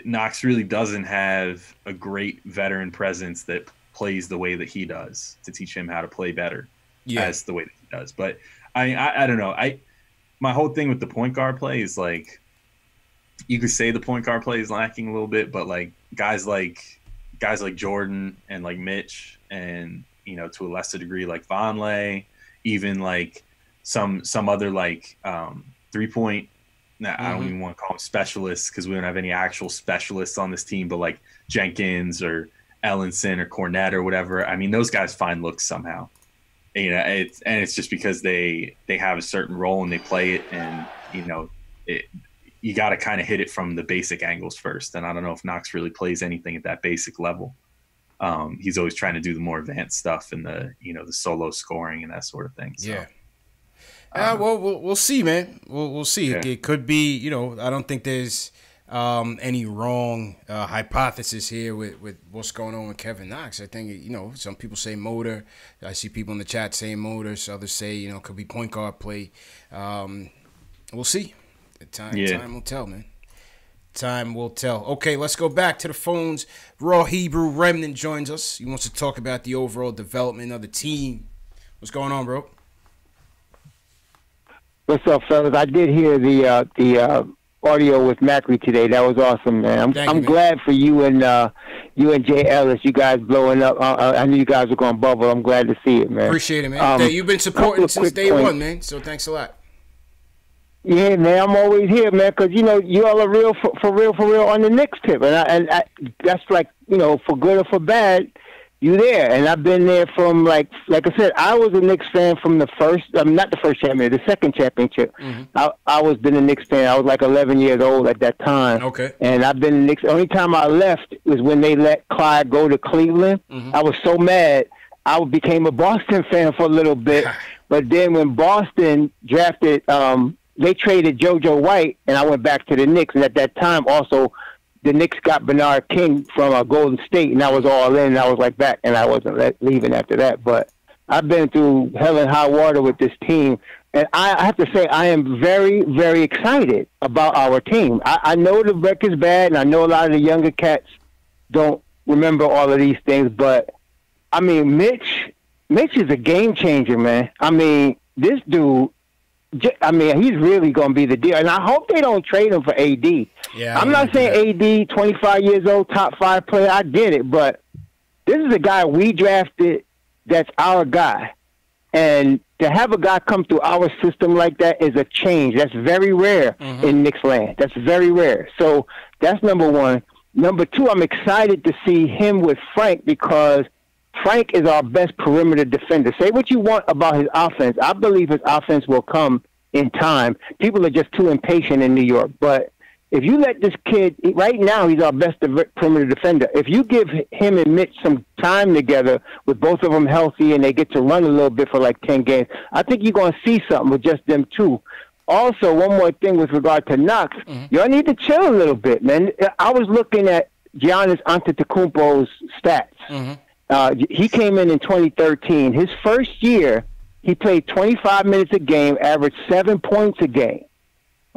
Knox really doesn't have a great veteran presence that plays the way that he does to teach him how to play better as the way that he does. But I don't know. My whole thing with the point guard play is like, you could say the point guard play is lacking a little bit, but like guys like Jordan and like Mitch and, to a lesser degree, like Vonleh, even like some other like 3-point, I don't even want to call them specialists because we don't have any actual specialists on this team, but like Jenkins or Ellenson or Cornette or whatever. I mean, those guys find looks somehow. It's just because they have a certain role and they play it, and you got to kind of hit it from the basic angles first. And I don't know if Knox really plays anything at that basic level. He's always trying to do the more advanced stuff and the the solo scoring and that sort of thing. So, well, we'll see, man. We'll see. Yeah. It could be. I don't think there's any wrong hypothesis here with what's going on with Kevin Knox. I think, some people say motor. I see people in the chat saying motor. So others say, it could be point guard play. We'll see. Time will tell, man. Time will tell. Okay, let's go back to the phones. Raw Hebrew Remnant joins us. He wants to talk about the overall development of the team. What's going on, bro? What's up, fellas? I did hear the audio with Macri today. That was awesome, man. I'm glad for you and Jay Ellis. You guys blowing up. I knew you guys were going to bubble. I'm glad to see it, man. Appreciate it, man. You've been supporting since day one, man. So thanks a lot. Yeah, man. I'm always here, man, because you all are real for real on the Knicks tip, and I that's like for good or for bad. You there, and I've been there from like I said, I was a Knicks fan from the first, not the first championship, the second championship. I was been a Knicks fan. I was like 11 years old at that time. Okay. And I've been a Knicks. The only time I left was when they let Clyde go to Cleveland. I was so mad. I became a Boston fan for a little bit, but then when Boston drafted, they traded JoJo White, and I went back to the Knicks. And at that time, also, the Knicks got Bernard King from Golden State, and I was all in, and I was like back, and I wasn't leaving after that. But I've been through hell and high water with this team, and I have to say I am very, very excited about our team. I know the record's bad, and I know a lot of the younger cats don't remember all of these things, but, I mean, Mitch is a game changer, man. I mean, this dude, he's really going to be the deal. And I hope they don't trade him for AD. Yeah, I'm not saying AD, 25 years old, top 5 player. I get it. But this is a guy we drafted that's our guy. And to have a guy come through our system like that is a change. That's very rare in Knicks land. That's very rare. So that's number one. Number two, I'm excited to see him with Frank because Frank is our best perimeter defender. Say what you want about his offense. I believe his offense will come in time. People are just too impatient in New York. But if you let this kid, right now he's our best perimeter defender. If you give him and Mitch some time together with both of them healthy and they get to run a little bit for like 10 games, I think you're going to see something with just them two. Also, one more thing with regard to Knox, y'all need to chill a little bit, man. I was looking at Giannis Antetokounmpo's stats. He came in 2013. His first year, he played 25 minutes a game, averaged 7 points a game.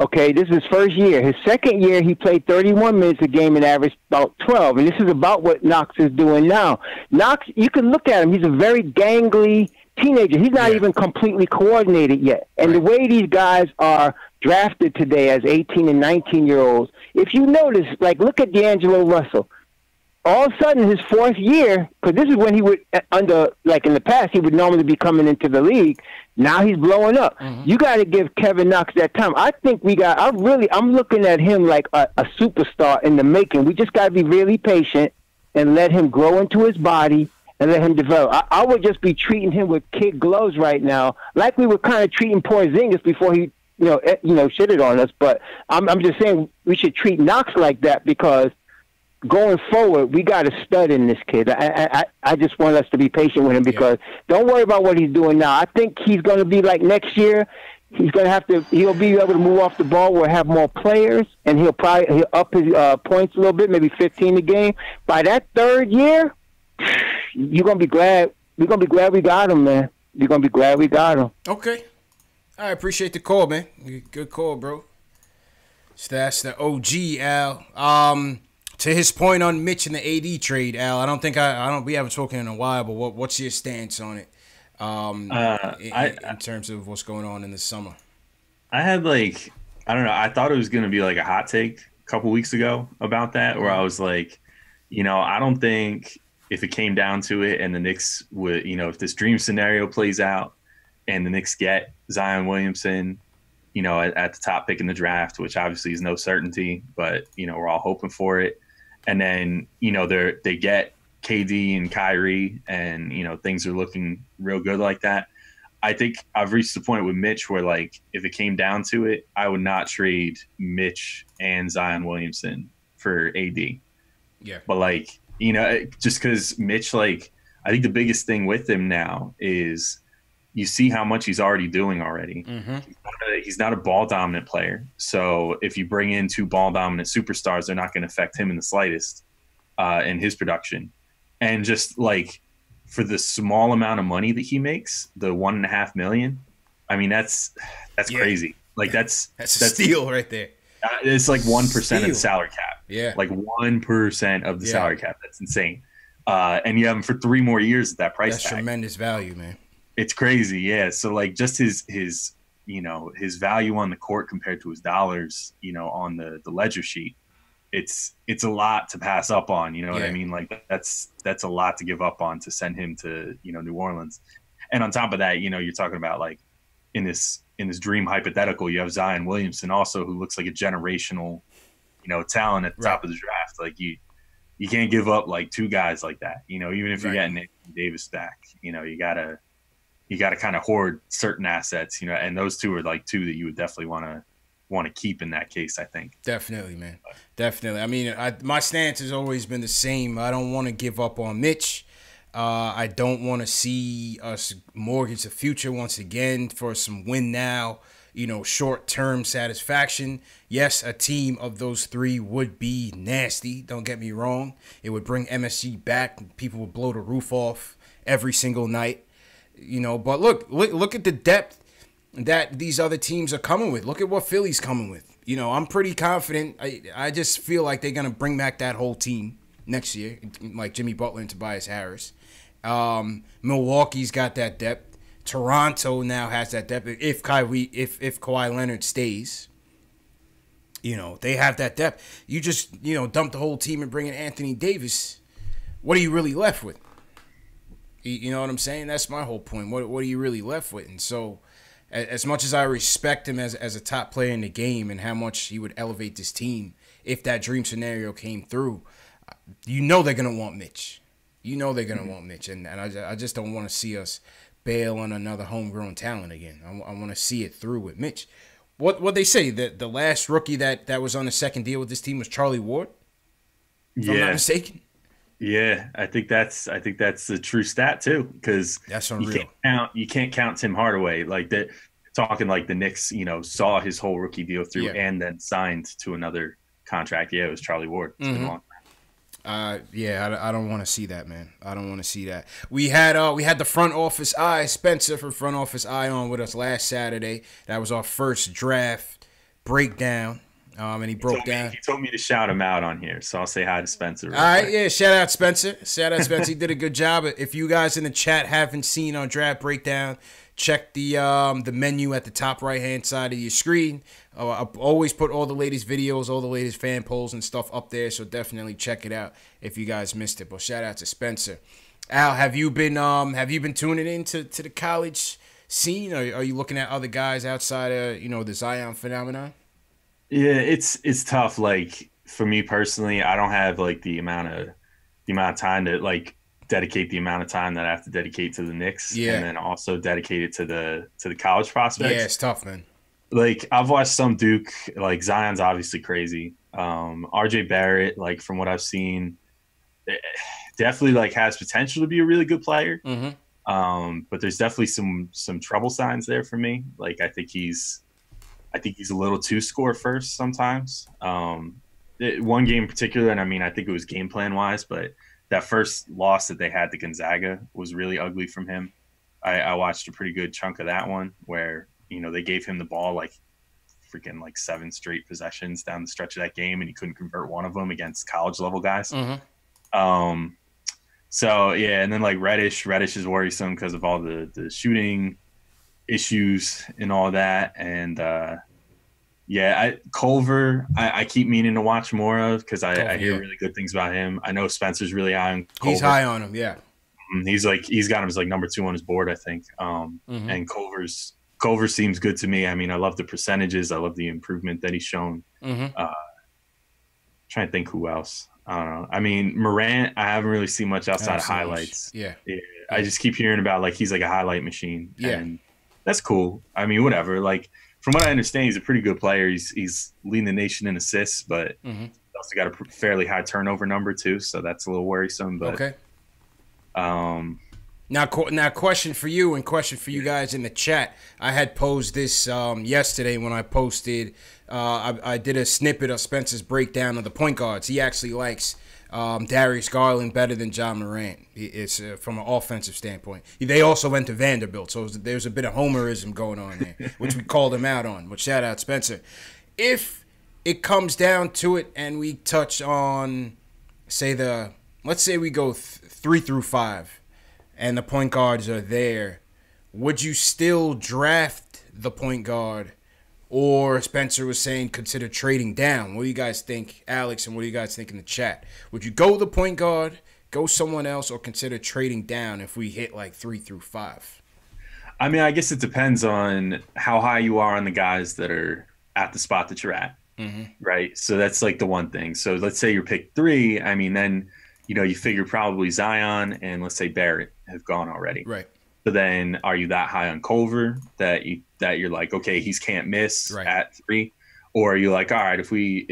Okay, this is his first year. His second year, he played 31 minutes a game and averaged about 12. And this is about what Knox is doing now. Knox, you can look at him. He's a very gangly teenager. He's not even completely coordinated yet. And the way these guys are drafted today as 18 and 19-year-olds, if you notice, like, look at D'Angelo Russell. all of a sudden, his fourth year, because this is when he would, in the past, he would normally be coming into the league. Now he's blowing up. Mm-hmm. You got to give Kevin Knox that time. I think I'm looking at him like a superstar in the making. We just got to be really patient and let him grow into his body and let him develop. I would just be treating him with kid gloves right now, like we were kind of treating Porzingis before he, shitted on us. But I'm just saying we should treat Knox like that because going forward, we got a stud in this kid. I just want us to be patient with him because don't worry about what he's doing now. I think he's going to be like next year. He'll be able to move off the ball. We'll have more players, and he'll up his points a little bit, maybe 15 a game. By that third year, you're going to be glad. We're going to be glad we got him, man. You're going to be glad we got him. Okay. I appreciate the call, man. Good call, bro. So that's the OG, Al. To his point on Mitch and the AD trade, Al, we haven't spoken in a while, but what's your stance on it in terms of what's going on in the summer? I had I don't know, I thought it was going to be like a hot take a couple weeks ago about that, where I was like, I don't think if it came down to it and the Knicks would, if this dream scenario plays out and the Knicks get Zion Williamson, at the top pick in the draft, which obviously is no certainty, but, we're all hoping for it. And then, they get KD and Kyrie and, things are looking real good like that. I think I've reached the point with Mitch where, if it came down to it, I would not trade Mitch and Zion Williamson for AD. Yeah. But, just because Mitch, I think the biggest thing with him now is you see how much he's already doing already. Mm-hmm. He's not a ball-dominant player. So if you bring in two ball-dominant superstars, they're not going to affect him in the slightest in his production. And just, for the small amount of money that he makes, the $1.5 million, I mean, that's crazy. That's a steal right there. It's 1% of the salary cap. Yeah. 1% of the salary cap. That's insane. And you have him for 3 more years at that price tag. That's tremendous value, man. It's crazy, yeah. So just his value on the court compared to his dollars, on the ledger sheet, it's a lot to pass up on. You know what I mean? That's a lot to give up on to send him to New Orleans. And on top of that, you're talking about in this dream hypothetical, you have Zion Williamson also, who looks like a generational talent at the top of the draft. You can't give up 2 guys like that. Even if you're getting Anthony Davis back, you gotta kind of hoard certain assets, and those 2 are 2 that you would definitely want to keep in that case, I think. Definitely, man. Definitely. I mean, my stance has always been the same. I don't want to give up on Mitch. I don't want to see us mortgage the future once again for some win now, short-term satisfaction. Yes, a team of those 3 would be nasty. Don't get me wrong. It would bring MSG back. People would blow the roof off every single night. But look at the depth that these other teams are coming with. Look at what Philly's coming with. I'm pretty confident. I just feel like they're going to bring back that whole team next year, like Jimmy Butler and Tobias Harris. Milwaukee's got that depth. Toronto now has that depth. If Kawhi Leonard stays, they have that depth. You just, dump the whole team and bring in Anthony Davis. What are you really left with? You know what I'm saying? That's my whole point. What are you really left with? And so, as much as I respect him as a top player in the game and how much he would elevate this team if that dream scenario came through, they're going to want Mitch. They're going to want Mitch. And I just don't want to see us bail on another homegrown talent again. I want to see it through with Mitch. What they say, that the last rookie that was on the second deal with this team was Charlie Ward? If I'm not mistaken. Yeah, I think that's the true stat too, because that's unreal. You can't count Tim Hardaway that. Talking the Knicks, saw his whole rookie deal through and then signed to another contract. Yeah, it was Charlie Ward. It's been a long time. I don't want to see that, man. I don't want to see that. We had the front office eye, Spencer from Front Office Eye, on with us last Saturday. That was our first draft breakdown. And he broke down. He told me to shout him out on here, so I'll say hi to Spencer. All right, yeah, shout out Spencer. Shout out Spencer. He did a good job. If you guys in the chat haven't seen our draft breakdown, check the menu at the top right-hand side of your screen. I always put all the latest videos, all the latest fan polls and stuff up there, so definitely check it out if you guys missed it. But shout out to Spencer. Al, have you been tuning into the college scene? Or are you looking at other guys outside of the Zion phenomenon? Yeah, it's tough. Like for me personally, I don't have like the amount of time to like dedicate the amount of time that I have to dedicate to the Knicks, and then also dedicate it to the college prospects. Yeah, it's tough, man. Like I've watched some Duke. Like Zion's obviously crazy. RJ Barrett, like from what I've seen, definitely like has potential to be a really good player. But there's definitely some trouble signs there for me. Like I think he's a little too score first sometimes. One game in particular, and I mean, I think it was game plan wise, but that first loss that they had to Gonzaga was really ugly from him. I watched a pretty good chunk of that one where, they gave him the ball like freaking like 7 straight possessions down the stretch of that game, and he couldn't convert one of them against college level guys. So yeah, and then like Reddish is worrisome because of all the shooting issues and all that. And Culver, I keep meaning to watch more of because I hear really good things about him. I know Spencer's really high on Culver. He's high on him, yeah. He's got him as like number 2 on his board, I think. And Culver seems good to me. I mean, I love the percentages. I love the improvement that he's shown. Trying to think who else. I don't know. I mean, Morant, I haven't really seen much outside of highlights. Yeah. I just keep hearing about like he's like a highlight machine. Yeah. And that's cool. I mean, whatever. Like from what I understand, he's a pretty good player. He's leading the nation in assists, but he's also got a fairly high turnover number too, so that's a little worrisome. But okay. Now, question for you and question for you guys in the chat. I had posed this yesterday when I posted. I did a snippet of Spencer's breakdown of the point guards. He actually likes Darius Garland better than John Morant. It's from an offensive standpoint. They also went to Vanderbilt, so there's a bit of homerism going on there, which we called him out on. But shout out Spencer. If it comes down to it, and we touch on, let's say we go 3 through 5. And the point guards are there, would you still draft the point guard? Or Spencer was saying consider trading down. What do you guys think, Alex, and what do you guys think in the chat? Would you go the point guard, go someone else, or consider trading down if we hit like 3 through 5? I mean, I guess it depends on how high you are on the guys that are at the spot that you're at, right? So that's like the one thing. So let's say you're pick 3. I mean, then you figure probably Zion and let's say Barrett have gone already. Right. So then are you that high on Culver that you're like, okay, he's can't miss at 3? Or are you like, all right, if we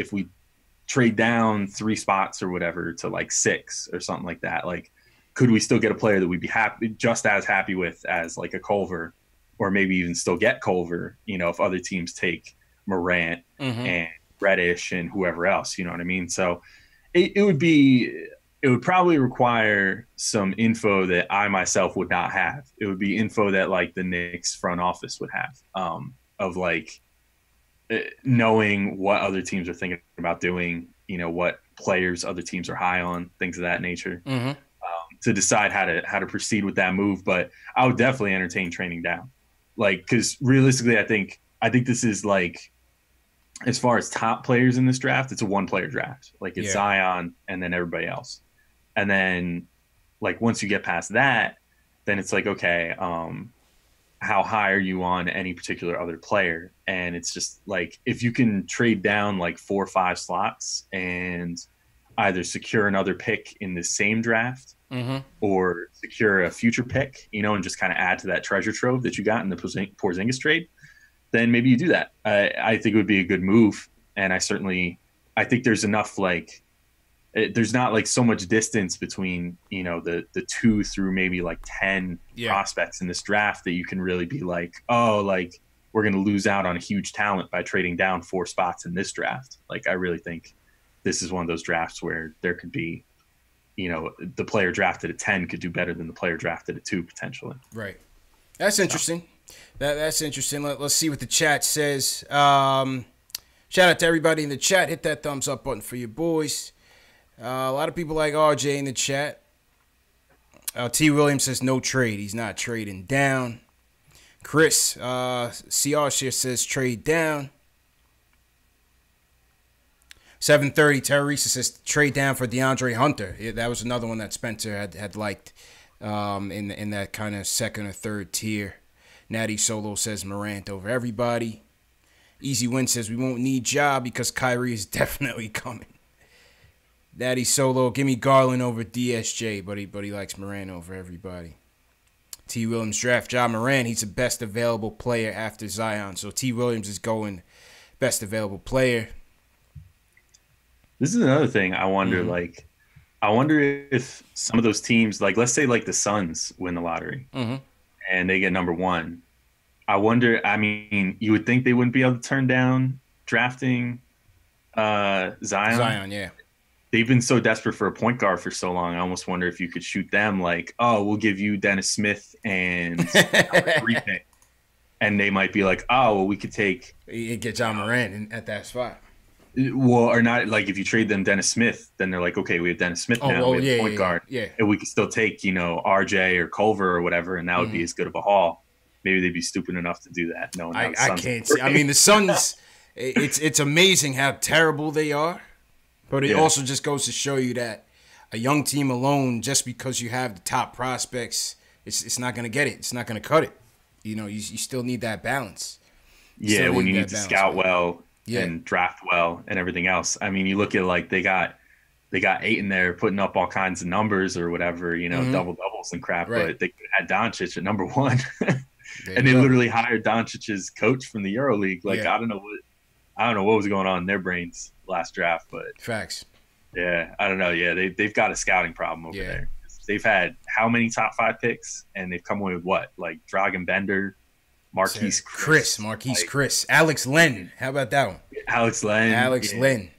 trade down 3 spots or whatever to like 6 or something like that, like could we still get a player that we'd be just as happy with as like a Culver, or maybe even still get Culver, if other teams take Morant and Reddish and whoever else, you know what I mean? So it would probably require some info that I myself would not have. It would be info that like the Knicks front office would have, of like knowing what other teams are thinking about doing, what players other teams are high on, things of that nature, to decide how to proceed with that move. But I would definitely entertain trading down, like because realistically, I think this is like, as far as top players in this draft, it's a 1-player draft. Like it's Zion and then everybody else. And then like once you get past that, then it's like, okay, how high are you on any particular other player? And it's just like, if you can trade down like 4 or 5 slots and either secure another pick in the same draft or secure a future pick, and just kind of add to that treasure trove that you got in the Porzingis trade, then maybe you do that. I think it would be a good move. And I think there's enough, like, there's not like so much distance between, the 2 through maybe like 10 prospects in this draft that you can really be like, oh, like we're going to lose out on a huge talent by trading down 4 spots in this draft. Like, I really think this is one of those drafts where there could be, the player drafted at 10 could do better than the player drafted at 2 potentially. Right. That's interesting. That's interesting. Let's see what the chat says. Shout out to everybody in the chat. Hit that thumbs up button for your boys. A lot of people like RJ in the chat. T. Williams says no trade. He's not trading down. Chris, CR share says trade down. 7:30, Teresa says trade down for DeAndre Hunter. Yeah, that was another one that Spencer had liked in that kind of second or third tier. Natty Solo says Morant over everybody. Easy Win says we won't need Ja because Kyrie is definitely coming. Natty Solo, give me Garland over DSJ, but he likes Morant over everybody. T. Williams draft Ja Morant. He's the best available player after Zion. So T. Williams is going best available player. This is another thing I wonder, like, I wonder if some of those teams, like, let's say, like, the Suns win the lottery and they get number one. I wonder, I mean, you would think they wouldn't be able to turn down drafting Zion. Zion, yeah. They've been so desperate for a point guard for so long. I almost wonder if you could shoot them like, oh, we'll give you Dennis Smith and everything. And they might be like, oh, well, we could take. You get John Morant at that spot. Well, or not, like if you trade them Dennis Smith, then they're like, okay, we have Dennis Smith now, we have point guard. Yeah. And we could still take, RJ or Culver or whatever, and that would be as good of a haul. Maybe they'd be stupid enough to do that. No, I can't see. I mean, the Suns, it's amazing how terrible they are. But it also just goes to show you that a young team alone, just because you have the top prospects, it's not going to get it. It's not going to cut it. You still need that balance. Yeah, when you need to scout well and draft well and everything else. I mean, you look at like they got Ayton there putting up all kinds of numbers or whatever, double doubles and crap. Right. But they had Doncic at number one, and they literally hired Doncic's coach from the EuroLeague. Like I don't know what was going on in their brains last draft, but facts. Yeah, I don't know. Yeah, they've got a scouting problem over there. They've had how many top 5 picks, and they've come away with what? Like Dragan Bender, Marquise Chris, Alex Len. How about that one? Alex Len.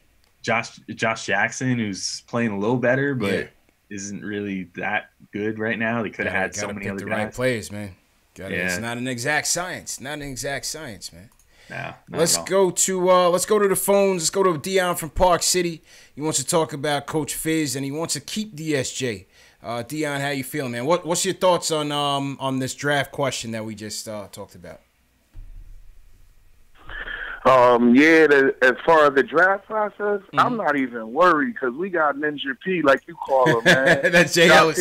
Josh Jackson, who's playing a little better, but isn't really that good right now. They could have had so many other guys. Right players, man. It's not an exact science. Man. No, let's go to the phones. Let's go to Dion from Park City. He wants to talk about Coach Fizz, and he wants to keep DSJ. Dion, how you feeling, man? What's your thoughts on this draft question that we just talked about? As far as the draft process, I'm not even worried because we got Ninja P, like you call him, man. That's Jay Ellis.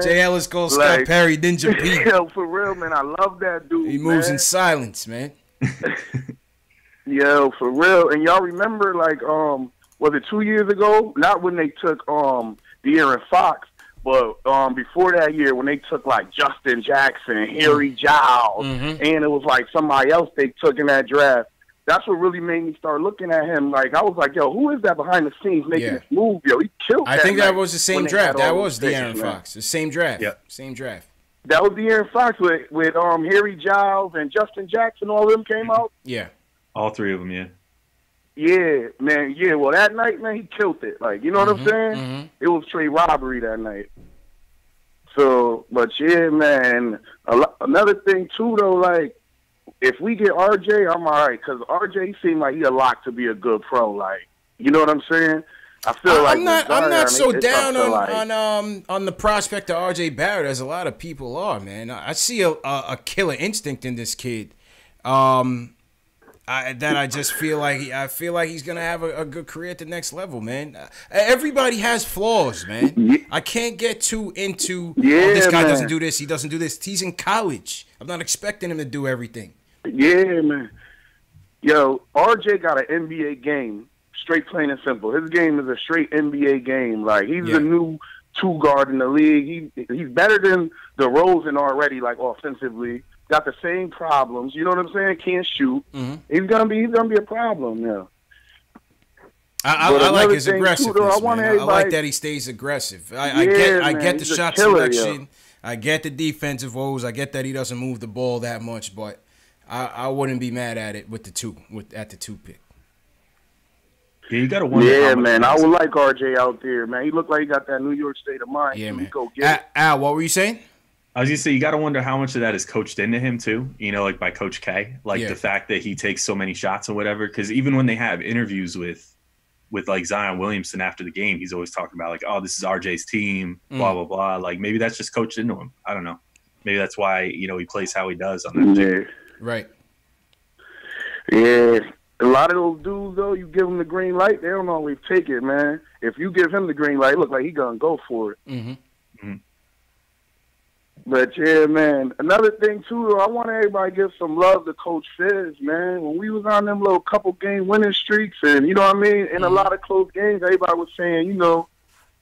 Jay Ellis calls Scott Perry Ninja P. Yo, for real, man. I love that dude. He moves in silence, man. Yo, for real. And y'all remember, like, was it 2 years ago? Not when they took De'Aaron Fox, but before that year when they took, like, Justin Jackson, Harry Giles, and it was, like, somebody else they took in that draft. That's what really made me start looking at him. Like, I was like, yo, who is that behind the scenes making this move? Yo, he killed that. I think that was the same draft. That was De'Aaron Fox. The same draft. Yep. Same draft. That was De'Aaron Fox with Harry Giles and Justin Jackson. All of them came out. Yeah, all 3 of them. Yeah. Yeah, man. Yeah, well, that night, man, he killed it. Like, you know what I'm saying? It was straight robbery that night. So, but yeah, man. Another thing too, though, like, if we get RJ, I'm all right because RJ seemed like he a lock to be a good pro. Like, you know what I'm saying? I feel like I'm not so down on the prospect of RJ Barrett as a lot of people are, man. I see a killer instinct in this kid. I just feel like he's gonna have a good career at the next level, man. Everybody has flaws, man. I can't get too into this guy doesn't do this, he doesn't do this. He's in college. I'm not expecting him to do everything. Yeah, man. Yo, RJ got an NBA game. Straight plain and simple. His game is a straight NBA game. Like, he's the new 2 guard in the league. He's better than DeRozan already, like, offensively. Got the same problems. You know what I'm saying? Can't shoot. He's gonna be a problem. Yeah. I like his aggressiveness. I like that he stays aggressive. I get the shot selection. I get the defensive woes. I get that he doesn't move the ball that much, but I wouldn't be mad at it at the 2 pick. Yeah, you gotta wonder. Yeah, man. I would like RJ out there, man. He looked like he got that New York State of mind. Yeah, man. Go get it. Al, what were you saying? I was gonna say, you got to wonder how much of that is coached into him too. You know, like by Coach K, like the fact that he takes so many shots or whatever. Because even when they have interviews with like Zion Williamson after the game, he's always talking about like, oh, this is RJ's team, blah blah blah. Like maybe that's just coached into him. I don't know. Maybe that's why he plays how he does on that team. Right. Yeah. A lot of those dudes, though, you give them the green light, they don't always take it, man. If you give him the green light, it look like he gonna go for it. But yeah, man. Another thing too, though, I want everybody to give some love to Coach Fizz, man. When we was on them little couple game winning streaks, and you know what I mean, in a lot of close games, everybody was saying,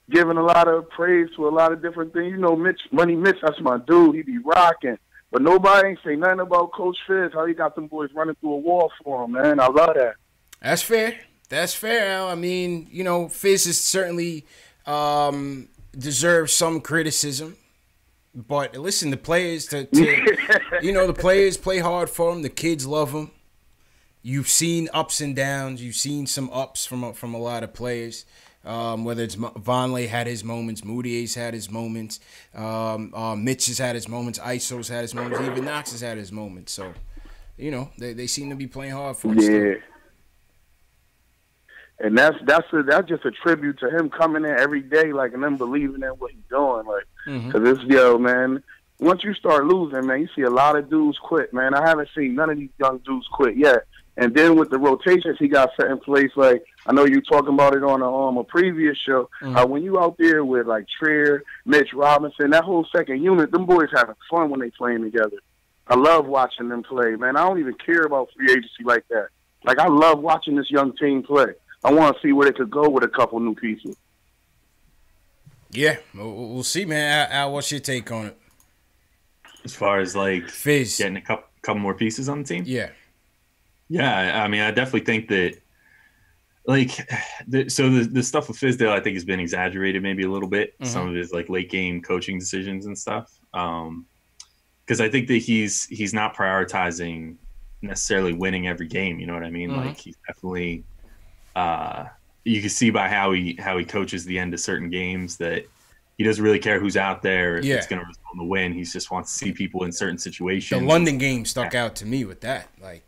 giving a lot of praise to a lot of different things. Money Mitch, that's my dude. He be rocking. But nobody ain't say nothing about Coach Fizz, how he got them boys running through a wall for him, man. I love that. That's fair. That's fair, Al. I mean, Fizz is certainly deserves some criticism. But listen, the players the players play hard for him. The kids love him. You've seen ups and downs. You've seen some ups from a lot of players. Whether it's Vonleh had his moments, Moutier's had his moments, Mitch has had his moments, Iso's had his moments, even Knox has had his moments. So, they seem to be playing hard for him. Yeah. And that's just a tribute to him coming in every day, like, and them believing in what he's doing, like, because man. Once you start losing, man, you see a lot of dudes quit, man. I haven't seen none of these young dudes quit yet. And then with the rotations he got set in place, like, I know you talking about it on a previous show. When you out there with like Trier, Mitch Robinson, that whole second unit, them boys having fun when they playing together. I love watching them play, man. I don't even care about free agency like that. Like, I love watching this young team play. I want to see where they could go with a couple new pieces. Yeah, we'll see, man. Al, what's your take on it? As far as like Fizz getting a couple more pieces on the team? Yeah. Yeah, I mean, I definitely think that, like, the stuff with Fizdale, I think, has been exaggerated maybe a little bit. Some of his, like, late-game coaching decisions and stuff. Because I think that he's not prioritizing necessarily winning every game, you know what I mean? Like, he's definitely you can see by how he coaches the end of certain games that he doesn't really care who's out there if it's going to result in the win. He just wants to see people in certain situations. The London game stuck out to me with that, like.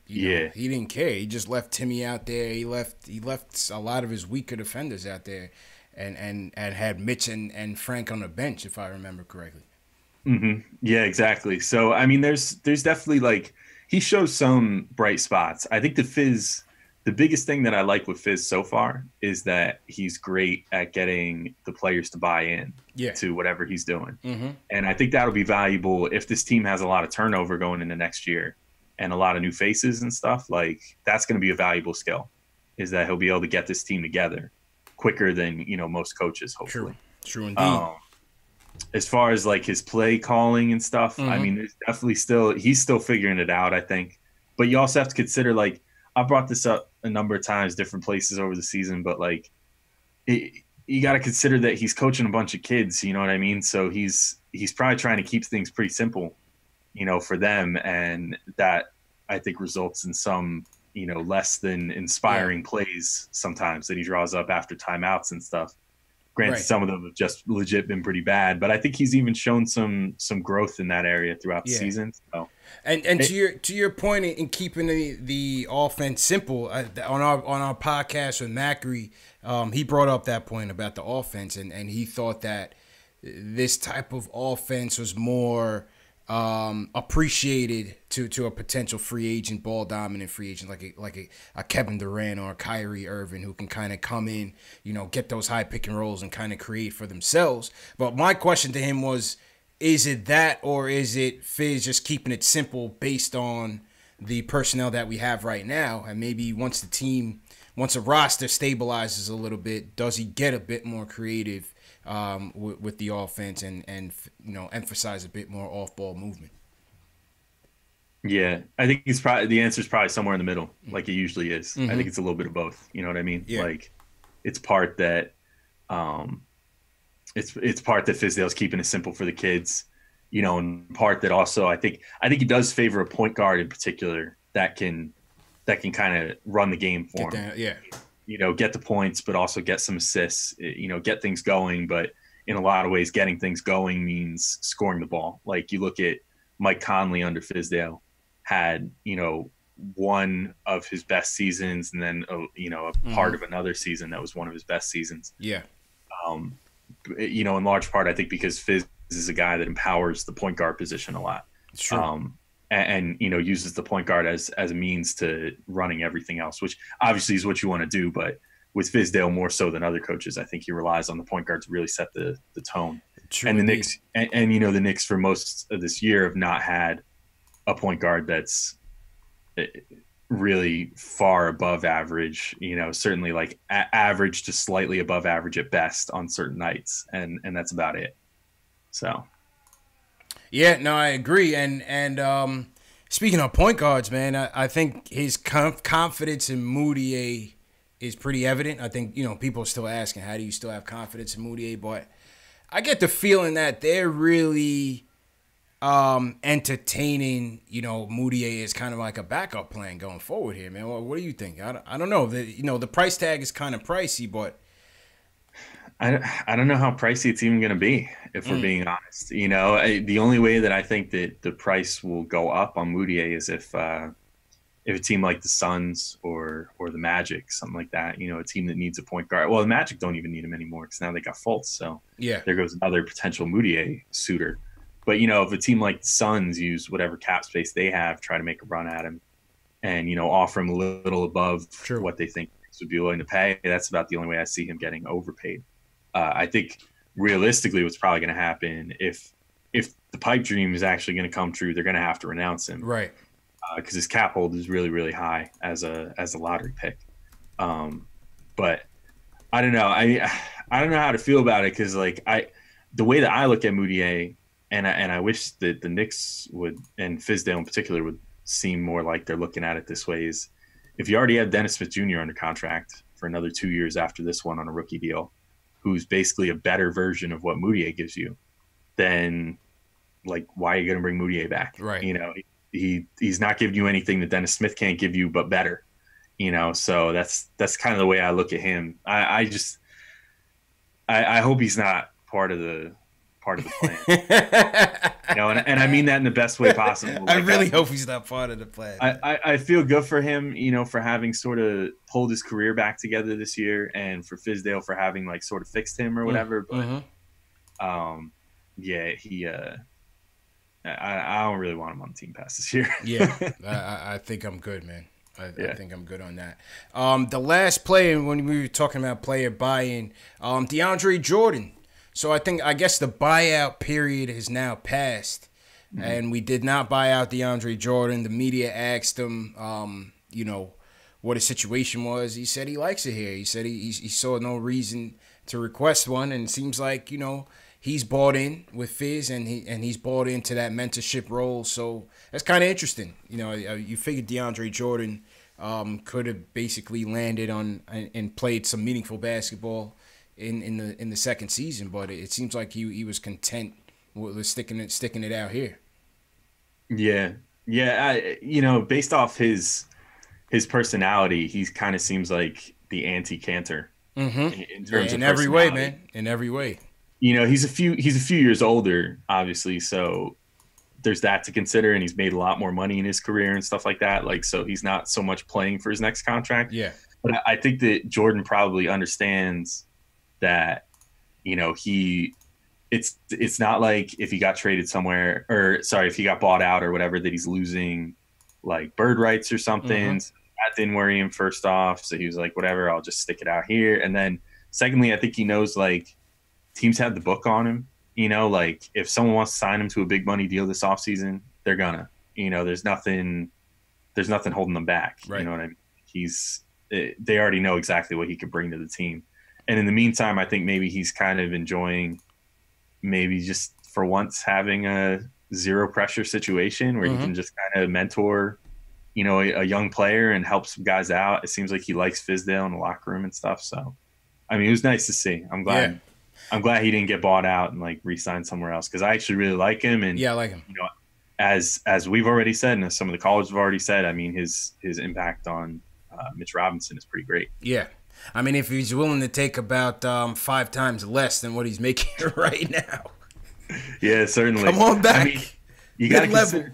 He didn't care. He just left Timmy out there. He left a lot of his weaker defenders out there, and had Mitch and Frank on the bench, if I remember correctly. Yeah, exactly. So I mean, there's definitely, like, he shows some bright spots. I think the biggest thing that I like with Fizz so far is that he's great at getting the players to buy in to whatever he's doing, and I think that'll be valuable if this team has a lot of turnover going into next year. And a lot of new faces and stuff, like, that's going to be a valuable skill, is that he'll be able to get this team together quicker than, most coaches, hopefully. True indeed. As far as, like, his play calling and stuff, I mean, there's definitely he's still figuring it out, I think. But you also have to consider, like, I brought this up a number of times, different places over the season, but, like, you got to consider that he's coaching a bunch of kids, you know what I mean? So he's probably trying to keep things pretty simple, for them, and that, I think, results in some, less than inspiring plays sometimes that he draws up after timeouts and stuff. Granted, some of them have just legit been pretty bad, but I think he's even shown some growth in that area throughout the season. So. And to your point in keeping the offense simple, on our podcast with Macri, he brought up that point about the offense, and he thought that this type of offense was more appreciated to a potential free agent, ball dominant free agent like a Kevin Durant or a Kyrie Irving, who can kind of come in, get those high pick and rolls and kind of create for themselves. But my question to him was, is it that, or is it Fizz just keeping it simple based on the personnel that we have right now? And maybe once a roster stabilizes a little bit, does he get a bit more creative with the offense and emphasize a bit more off-ball movement? Yeah, I think the answer is probably somewhere in the middle, like it usually is. I think it's a little bit of both. You know what I mean? Yeah. Like, it's part that it's part that Fizdale's keeping it simple for the kids, and part that also I think he does favor a point guard in particular that can kind of run the game for him. Yeah. Get the points, but also get some assists, get things going. But in a lot of ways, getting things going means scoring the ball. Like you look at Mike Conley under Fizdale, had, one of his best seasons, and then, a part of another season that was one of his best seasons. Yeah. In large part, I think because Fizz is a guy that empowers the point guard position a lot. Sure. And uses the point guard as a means to running everything else, which obviously is what you want to do. But with Fizdale more so than other coaches, I think he relies on the point guard to really set the tone. True and the indeed. Knicks, and the Knicks for most of this year have not had a point guard that's really far above average. Certainly like average to slightly above average at best on certain nights, and that's about it. So. Yeah, no, I agree. And speaking of point guards, man, I think his confidence in Moutier is pretty evident. I think, people are still asking, how do you still have confidence in Moutier? But I get the feeling that they're really entertaining, Moutier is kind of like a backup plan going forward here, man. What do you think? I don't know. The price tag is kind of pricey, but I don't know how pricey it's even going to be, if we're being honest. The only way that I think that the price will go up on Moutier is if a team like the Suns or the Magic, something like that, a team that needs a point guard. Well, the Magic don't even need him anymore because now they got Fultz. So yeah, there goes another potential Moutier suitor. But, if a team like the Suns use whatever cap space they have, try to make a run at him and, offer him a little above what they think would be willing to pay, that's about the only way I see him getting overpaid. I think realistically what's probably going to happen if the pipe dream is actually going to come true, they're going to have to renounce him. Right. Because his cap hold is really, really high as a lottery pick. But I don't know. I don't know how to feel about it because the way that I look at Moutier, and I wish that the Knicks would, and Fizdale in particular, would seem more like they're looking at it this way, is if you already have Dennis Smith Jr. under contract for another 2 years after this one on a rookie deal, who's basically a better version of what Moutier gives you, then why are you going to bring Moutier back? Right. He's not giving you anything that Dennis Smith can't give you, but better. So that's kind of the way I look at him. I hope he's not part of the plan. And I mean that in the best way possible. I really hope he's not part of the plan. I feel good for him, for having sort of pulled his career back together this year, and for Fizdale for having sort of fixed him or whatever. But I don't really want him on the team past this year. Yeah, I think I'm good, man. I think I'm good on that. The last player, when we were talking about player buy-in, DeAndre Jordan. So I guess the buyout period has now passed, and we did not buy out DeAndre Jordan. The media asked him, what his situation was. He said he likes it here. He said he saw no reason to request one, and it seems like he's bought in with Fizz, and he's bought into that mentorship role. So that's kind of interesting. You figured DeAndre Jordan could have basically landed on and played some meaningful basketball in the second season, but it seems like he was content with sticking it out here. Yeah. Based off his personality, he kind of seems like the anti-Cantor in terms of every way, man. In every way. He's a few years older, obviously, so there's that to consider, and he's made a lot more money in his career and stuff like that. So he's not so much playing for his next contract. Yeah. But I think that Jordan probably understands that, it's not like if he got traded somewhere, if he got bought out or whatever, that he's losing bird rights or something. So that didn't worry him, first off. So he was like, whatever, I'll just stick it out here. And then secondly, I think he knows teams have the book on him. If someone wants to sign him to a big money deal this offseason, they're gonna. There's nothing holding them back. Right. You know what I mean? They already know exactly what he could bring to the team. And in the meantime, I think maybe he's kind of enjoying maybe just for once having a zero pressure situation where he can just kind of mentor, a young player and help some guys out. It seems like he likes Fizdale in the locker room and stuff. So, I mean, it was nice to see. I'm glad. Yeah. I'm glad he didn't get bought out and re-sign somewhere else, because I actually really like him. And yeah, I like him. As we've already said, and as some of the callers have already said, I mean, his impact on Mitch Robinson is pretty great. Yeah. I mean, if he's willing to take about 5 times less than what he's making right now. Yeah, certainly. Come on back. I mean, you got to consider,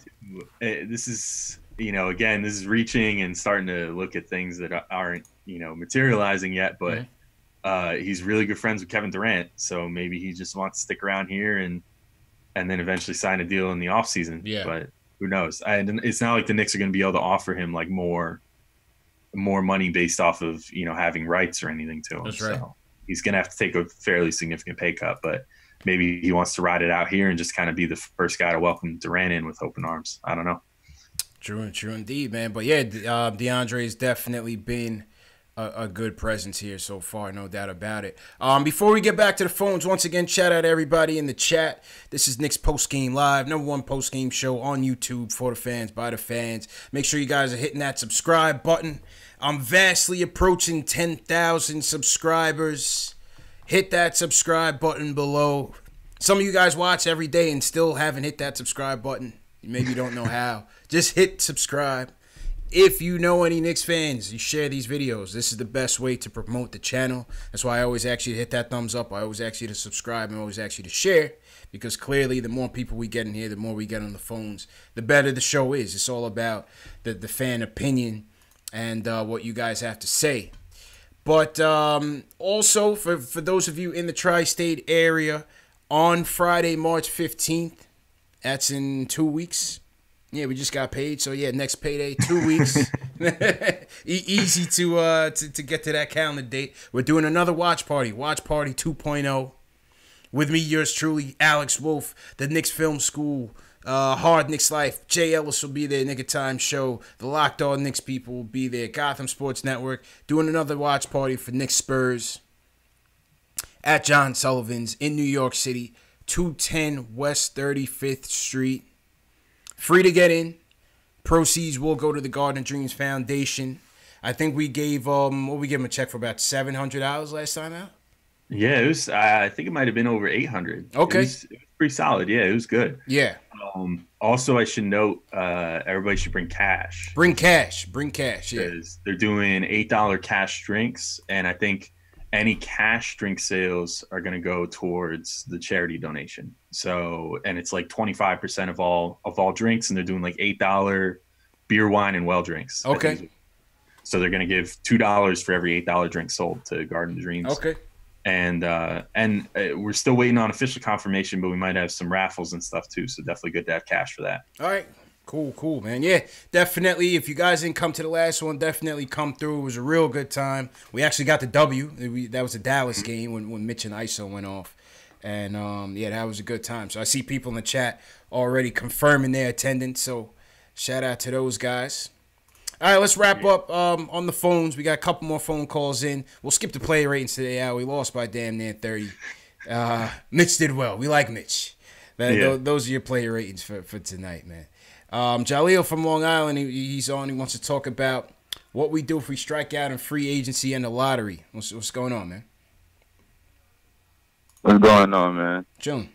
this is, again, this is reaching and starting to look at things that aren't, materializing yet, but he's really good friends with Kevin Durant. So maybe he just wants to stick around here and then eventually sign a deal in the offseason. Yeah. But who knows? It's not like the Knicks are going to be able to offer him like more money based off of, having rights or anything to him. That's right. So he's going to have to take a fairly significant pay cut, but maybe he wants to ride it out here and just kind of be the first guy to welcome Durant in with open arms. I don't know. True indeed, man. But yeah, DeAndre's definitely been a good presence here so far, no doubt about it. Before we get back to the phones, once again, shout out to everybody in the chat. This is Knicks Postgame Live, #1 postgame show on YouTube for the fans, by the fans. Make sure you guys are hitting that subscribe button. I'm vastly approaching 10,000 subscribers. Hit that subscribe button below. Some of you guys watch every day and still haven't hit that subscribe button. Maybe you don't know how. Just hit subscribe. If you know any Knicks fans, you share these videos. This is the best way to promote the channel. That's why I always ask you to hit that thumbs up. I always ask you to subscribe and I always ask you to share, because clearly the more people we get in here, the more we get on the phones, the better the show is. It's all about the fan opinion and what you guys have to say. But also, for those of you in the tri-state area, on Friday, March 15th, that's in 2 weeks. Yeah, we just got paid, so yeah, next payday, 2 weeks. Easy to get to that calendar date. We're doing another watch party 2.0, with me, yours truly, Alex Wolf, the Knicks Film School, Hard Knicks Life. Jay Ellis will be there, Nigga Time Show. The Locked On Knicks people will be there. Gotham Sports Network doing another watch party for Knicks Spurs at John Sullivan's in New York City, 210 West 35th Street. Free to get in. Proceeds will go to the Garden of Dreams Foundation. I think we gave we gave him a check for about $700 last time out. Yeah, it was. I think it might have been over 800. Okay, it was pretty solid. Yeah, it was good. Yeah. Also, I should note, everybody should bring cash. Bring cash. Yeah. Because they're doing $8 cash drinks, and I think any cash drink sales are going to go towards the charity donation. So, and it's like 25% of all drinks, and they're doing like $8 beer, wine, and well drinks. Okay. So they're going to give $2 for every $8 drink sold to Garden of Dreams. Okay. And we're still waiting on official confirmation, but we might have some raffles and stuff too. So definitely good to have cash for that. All right. Cool, man. Yeah, definitely. If you guys didn't come to the last one, definitely come through. It was a real good time. We actually got the W. That was a Dallas game when Mitch and ISO went off. And, yeah, that was a good time. So I see people in the chat already confirming their attendance. So shout out to those guys. All right, let's wrap up on the phones. We got a couple more phone calls in. We'll skip the player ratings today, Al. We lost by damn near 30. Mitch did well. We like Mitch. Those are your player ratings for tonight, man. Jaleel from Long Island, he's on. He wants to talk about what we do if we strike out in free agency and the lottery. What's going on, man? What's going on, man? Chilling.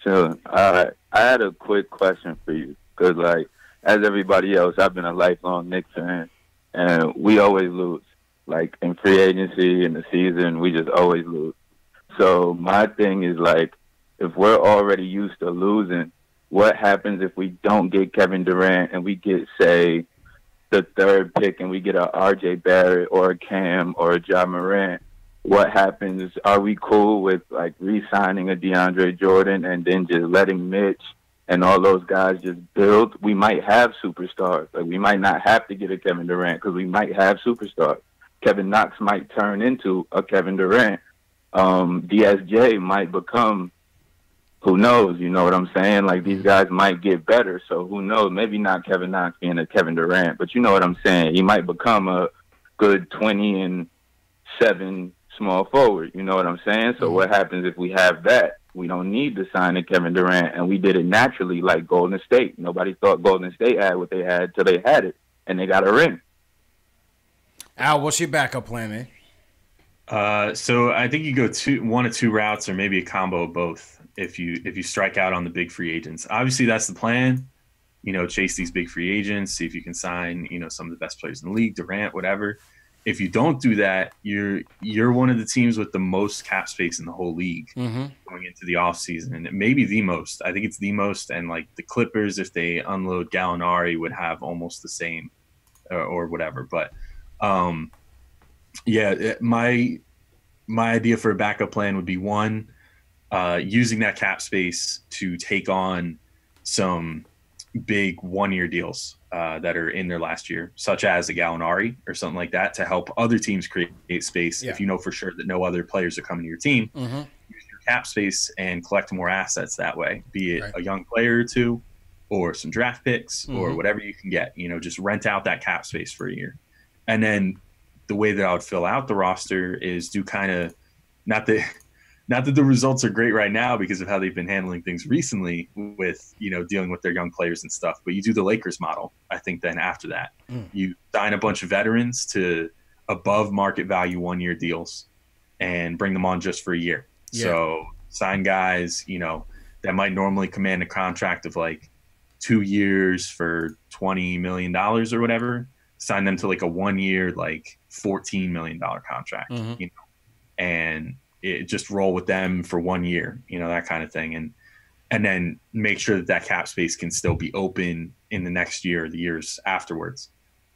All right. I had a quick question for you. Because, like, as everybody else, I've been a lifelong Knicks fan. And we always lose. Like, in free agency, in the season, we just always lose. So my thing is, like, if we're already used to losing, what happens if we don't get Kevin Durant and we get, say, the third pick and we get a R.J. Barrett or a Cam or a Ja Morant? What happens? Are we cool with, like, re-signing a DeAndre Jordan and then just letting Mitch and all those guys just build? We might have superstars. Like, we might not have to get a Kevin Durant because we might have superstars. Kevin Knox might turn into a Kevin Durant. DSJ might become, who knows, you know what I'm saying? Like, these guys might get better, so who knows? Maybe not Kevin Knox being a Kevin Durant, but you know what I'm saying? He might become a good 20-7 small forward, you know what I'm saying? So what happens if we have that? We don't need to sign a Kevin Durant, and we did it naturally like Golden State. Nobody thought Golden State had what they had till they had it, and they got a ring. Al, what's your backup plan, man? So I think you go one of two routes, or maybe a combo of both. If you strike out on the big free agents, obviously that's the plan. chase these big free agents, see if you can sign, some of the best players in the league, Durant, whatever. If you don't do that, you're one of the teams with the most cap space in the whole league going into the offseason. And it may be the most. I think it's the most. And like the Clippers, if they unload Gallinari, would have almost the same or whatever. But my idea for a backup plan would be one, using that cap space to take on some big 1-year deals that are in their last year, such as a Gallinari or something like that, to help other teams create space. If you know for sure that no other players are coming to your team, use your cap space and collect more assets that way, be it a young player or two or some draft picks or whatever you can get. Just rent out that cap space for a year. And then the way that I would fill out the roster is do kind of not that the results are great right now because of how they've been handling things recently with, dealing with their young players and stuff. But you do the Lakers model, I think, then after that. You sign a bunch of veterans to above market value 1-year deals and bring them on just for a year. Yeah. So sign guys, that might normally command a contract of like 2 years for $20 million or whatever. Sign them to like a 1-year, like $14 million contract, and just roll with them for 1 year, that kind of thing. And then make sure that cap space can still be open in the next year or the years afterwards.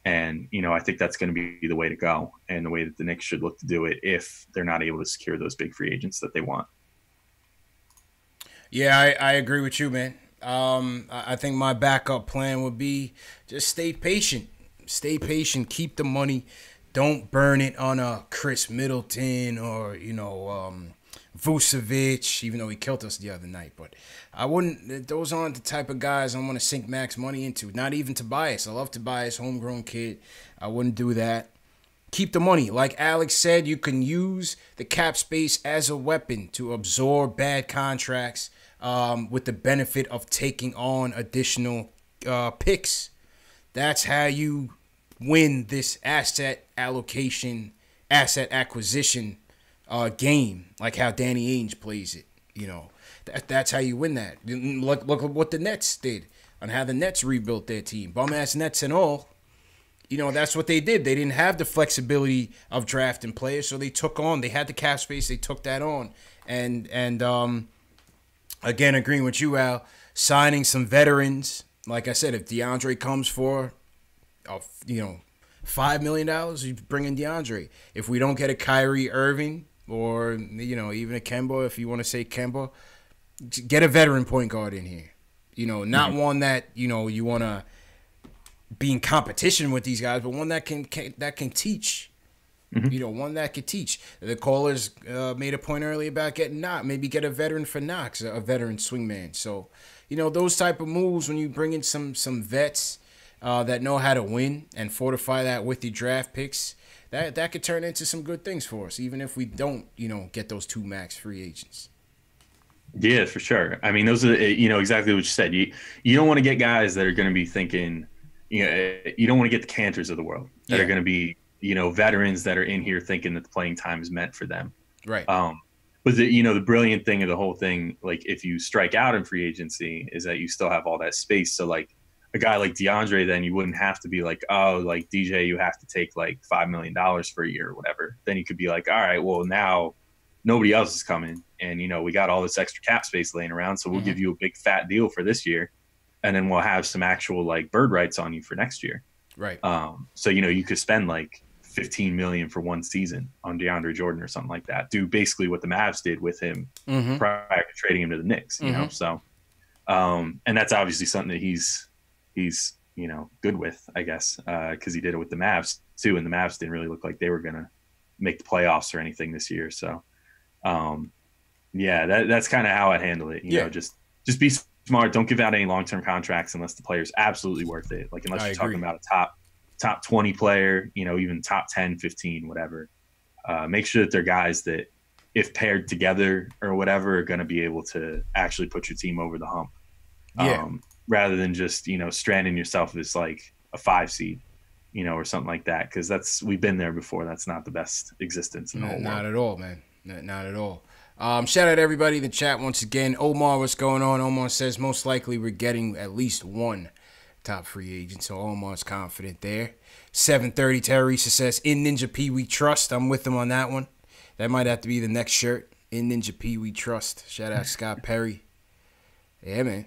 And, I think that's going to be the way to go and the way that the Knicks should look to do it if they're not able to secure those big free agents that they want. Yeah, I agree with you, man. I think my backup plan would be just stay patient. Stay patient. Keep the money. Don't burn it on a Chris Middleton or, Vucevic, even though he killed us the other night. But I wouldn't – those aren't the type of guys I want to sink max money into. Not even Tobias. I love Tobias, homegrown kid. I wouldn't do that. Keep the money. Like Alex said, you can use the cap space as a weapon to absorb bad contracts with the benefit of taking on additional picks. That's how you win this asset allocation, asset acquisition game, like how Danny Ainge plays it. That's how you win that. Look at what the Nets did on how the Nets rebuilt their team. Bum-ass Nets and all. That's what they did. They didn't have the flexibility of drafting players, so they had the cap space, they took that on. And again, agreeing with you, Al, signing some veterans. Like I said, if DeAndre comes for $5 million, you bring in DeAndre. If we don't get a Kyrie Irving or, even a Kemba, if you want to say Kemba, get a veteran point guard in here. Not one that, you want to be in competition with these guys, but one that can teach. One that could teach. The callers made a point earlier about maybe get a veteran for Knox, a veteran swingman. So, those type of moves when you bring in some vets that know how to win and fortify that with the draft picks, that could turn into some good things for us, even if we don't, get those 2 max free agents. Yeah, for sure. I mean, those are, exactly what you said. You don't want to get guys that are going to be thinking, you don't want to get the Cantors of the world that are going to be, veterans that are in here thinking that the playing time is meant for them. Right. But the brilliant thing of the whole thing, like if you strike out in free agency, is that you still have all that space. So like a guy like DeAndre, then you wouldn't have to be like, oh, like DJ, you have to take like $5 million for a year or whatever. Then you could be like, all right, well now nobody else is coming, and we got all this extra cap space laying around, so we'll give you a big fat deal for this year, and then we'll have some actual like bird rights on you for next year. Right. So you could spend like $15 million for one season on DeAndre Jordan or something like that. Do basically what the Mavs did with him prior to trading him to the Knicks. So, and that's obviously something that he's good with, I guess, because he did it with the Mavs too, and the Mavs didn't really look like they were gonna make the playoffs or anything this year. So, that's kind of how I'd handle it. You know, just be smart. Don't give out any long-term contracts unless the player's absolutely worth it. Like unless you're talking about a top 20 player, even top 10, 15, whatever. Make sure that they're guys that, if paired together or whatever, are going to be able to actually put your team over the hump. Rather than just, stranding yourself as like a 5 seed, or something like that. Because we've been there before. That's not the best existence in the whole world. Not at all, man. Not at all. Shout out to everybody in the chat once again. Omar, what's going on? Omar says most likely we're getting at least one top free agent, so Omar's confident there. 7:30, Teresa says, in Ninja P we trust. I'm with him on that one. That might have to be the next shirt. In Ninja P we trust. Shout out Scott Perry. Yeah, man.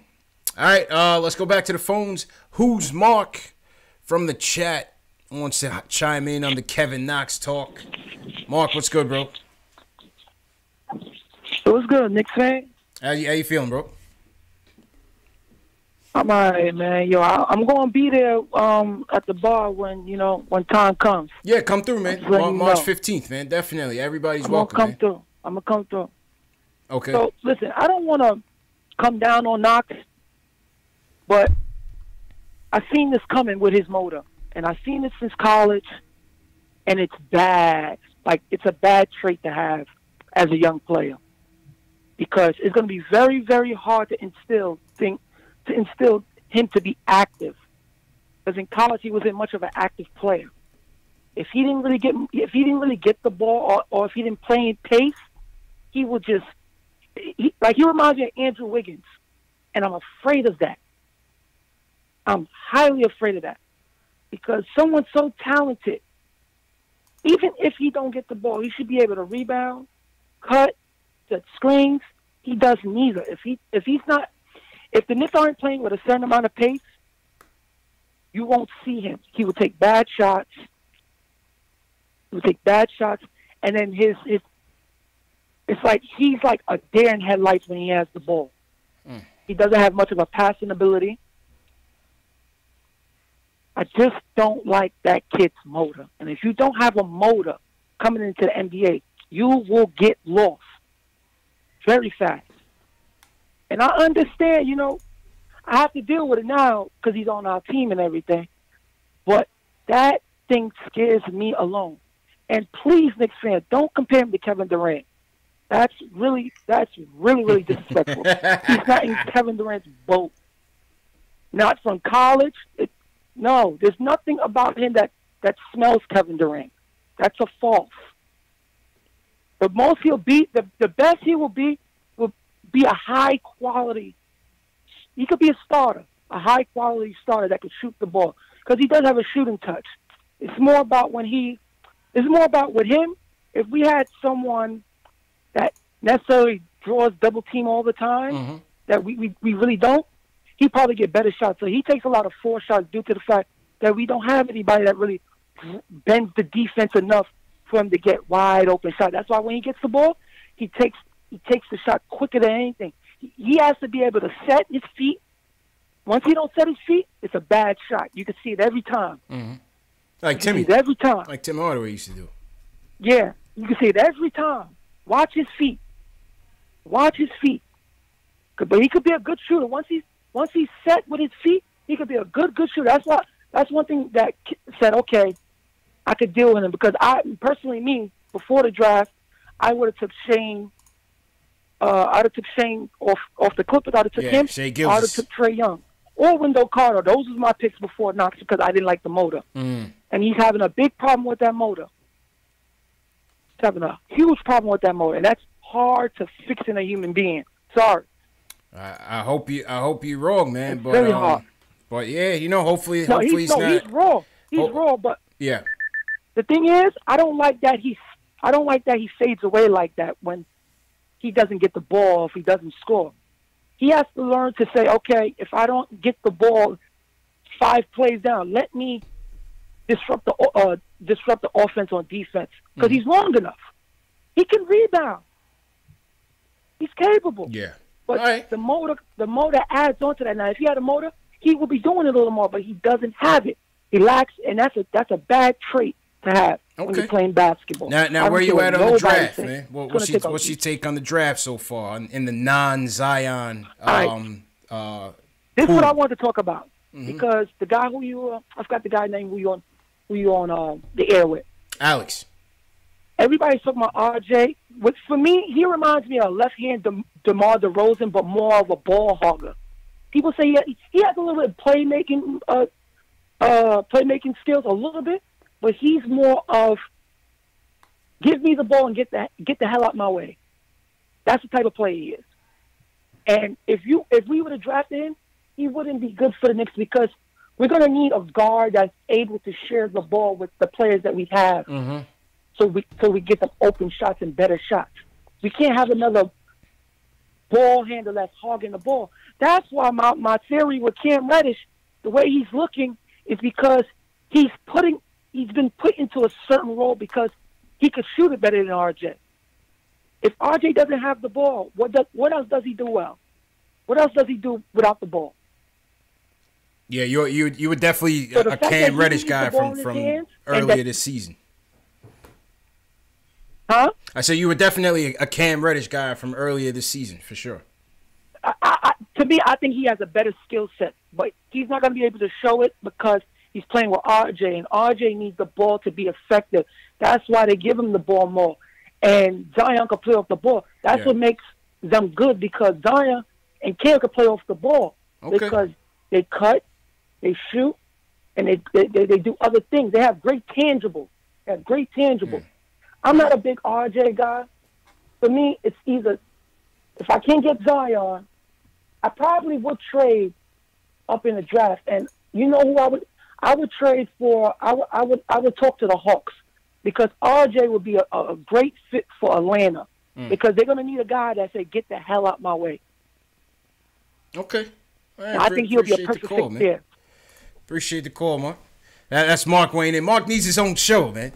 All right, let's go back to the phones. Who's Mark from the chat wants to chime in on the Kevin Knox talk? Mark, what's good, bro? What's good, Knicks fan? How you feeling, bro? I'm all right, man. Yo, I'm going to be there at the bar when time comes. Yeah, come through, man. March 15th, man. Definitely. Everybody's welcome, man. I'm going to come through. Okay. So, listen, I don't want to come down on Knox, but I've seen this coming with his motor. And I've seen it since college, and it's bad. Like, it's a bad trait to have as a young player. Because it's going to be very, very hard to instill him to be active. Because in college he wasn't much of an active player. If he didn't really get the ball, or if he didn't play in pace, he would just he reminds me of Andrew Wiggins, and I'm afraid of that. I'm highly afraid of that because someone so talented, even if he don't get the ball, he should be able to rebound, cut, set screens. He does neither. If the Knicks aren't playing with a certain amount of pace, you won't see him. He will take bad shots. And then it's like he's like a deer in headlights when he has the ball. He doesn't have much of a passing ability. I just don't like that kid's motor. And if you don't have a motor coming into the NBA, you will get lost very fast. And I understand, I have to deal with it now because he's on our team and everything. But that thing scares me alone. And please, Knicks fans, don't compare him to Kevin Durant. That's really, really disrespectful. He's not in Kevin Durant's boat. Not from college. No, there's nothing about him that smells Kevin Durant. That's a false. The most he'll be, the best he will be a high quality. He could be a starter, a high quality starter that could shoot the ball because he does have a shooting touch. It's more about with him. If we had someone that necessarily draws double team all the time, that we really don't, he'd probably get better shots. So he takes a lot of forced shots due to the fact that we don't have anybody that really bends the defense enough for him to get wide open shots. That's why when he gets the ball, he takes the shot quicker than anything. He has to be able to set his feet. Once he don't set his feet, it's a bad shot. You can see it every time. Like Timmy. Every time. Like Tim Hardaway used to do. Yeah, you can see it every time. Watch his feet. But he could be a good shooter. Once he's set with his feet, he could be a good shooter. That's one thing that said, okay, I could deal with him because before the draft, I would have took Shane. I'd have took Shane off the Clippers. I'd have took him. I'd have took Trae Young or Wendell Carter. Those was my picks before Knox because I didn't like the motor. And he's having a big problem with that motor. He's having a huge problem with that motor, and that's hard to fix in a human being. Sorry. I hope you're wrong, man. It's very hard. But yeah, hopefully he's not. He's raw. He's raw, but yeah. The thing is, I don't like that he fades away like that when he doesn't get the ball, if he doesn't score. He has to learn to say, okay, if I don't get the ball 5 plays down, let me disrupt the offense on defense because he's long enough. He can rebound. He's capable. Yeah. But the motor adds on to that. Now, if he had a motor, he would be doing it a little more, but he doesn't have it. He lacks, and that's a bad trait to have when you're playing basketball. Now where you at on the draft, man? What's your take on the draft so far in the non-Zion? This is what I want to talk about because the guy I forgot the guy's name who you on the air with. Alex. Everybody's talking about RJ. Which for me, he reminds me of left-hand DeMar DeRozan, but more of a ball hogger. People say he has a little bit of playmaking skills, a little bit, but he's more of give me the ball and get the hell out my way. That's the type of player he is. And if we would have drafted him, he wouldn't be good for the Knicks because we're going to need a guard that's able to share the ball with the players that we have. So we get them open shots and better shots. We can't have another ball handler that's hogging the ball. That's why my theory with Cam Reddish, the way he's looking, is because he's been put into a certain role because he could shoot it better than RJ. If RJ doesn't have the ball, what else does he do well? What else does he do without the ball? Yeah, you were definitely a Cam Reddish guy from earlier this season. Huh? I said you were definitely a Cam Reddish guy from earlier this season, for sure. To me, I think he has a better skill set, but he's not going to be able to show it because he's playing with RJ, and RJ needs the ball to be effective. That's why they give him the ball more. And Zion can play off the ball. That's what makes them good, because Zion and Cam can play off the ball because they cut, they shoot, and they do other things. They have great tangibles. I'm not a big RJ guy. For me, it's either if I can't get Zion, I probably would trade up in the draft. And you know who I would trade for? I would talk to the Hawks, because RJ would be a great fit for Atlanta because they're going to need a guy that say, "Get the hell out my way." Okay, I think he'll be a perfect fit there. Appreciate the call, Mark. That's Mark Wayne, and Mark needs his own show, man.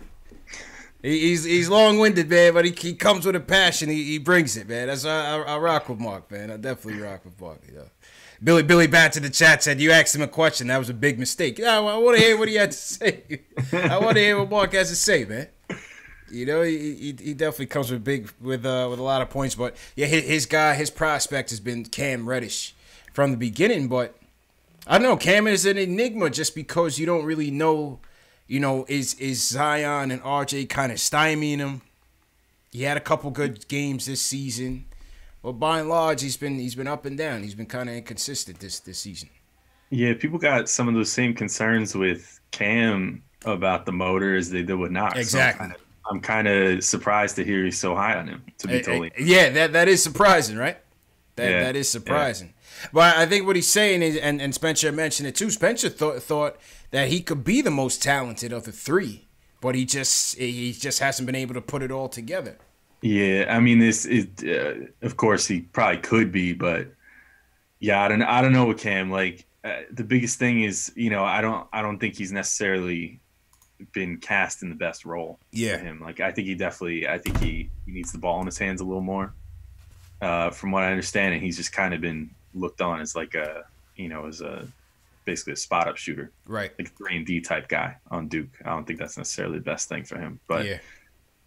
He's long-winded, man, but he comes with a passion. He brings it, man. That's I rock with Mark, man. I definitely rock with Mark. You know. Billy Bat to the chat said you asked him a question. That was a big mistake. Yeah, I want to hear what he had to say. I want to hear what Mark has to say, man. You know, he definitely comes with a lot of points. But yeah, his prospect has been Cam Reddish from the beginning. But I don't know, Cam is an enigma just because you don't really know. You know, is Zion and RJ kind of stymieing him? He had a couple good games this season, but by and large, he's been up and down. He's been kind of inconsistent this season. Yeah, people got some of those same concerns with Cam about the motor as they did with Knox. Exactly. So I'm kind of surprised to hear he's so high on him. To be totally yeah, that is surprising, right? That is surprising. Yeah. But I think what he's saying is, and Spencer mentioned it too. Spencer thought that he could be the most talented of the three, but he just hasn't been able to put it all together. Yeah, I mean, of course he probably could be, but yeah, I don't know with Cam. Like the biggest thing is, you know, I don't think he's necessarily been cast in the best role for him. Like I think he needs the ball in his hands a little more. From what I understand, and he's just kind of been looked on as like basically a spot up shooter, right? Like 3-and-D type guy on Duke. I don't think that's necessarily the best thing for him, but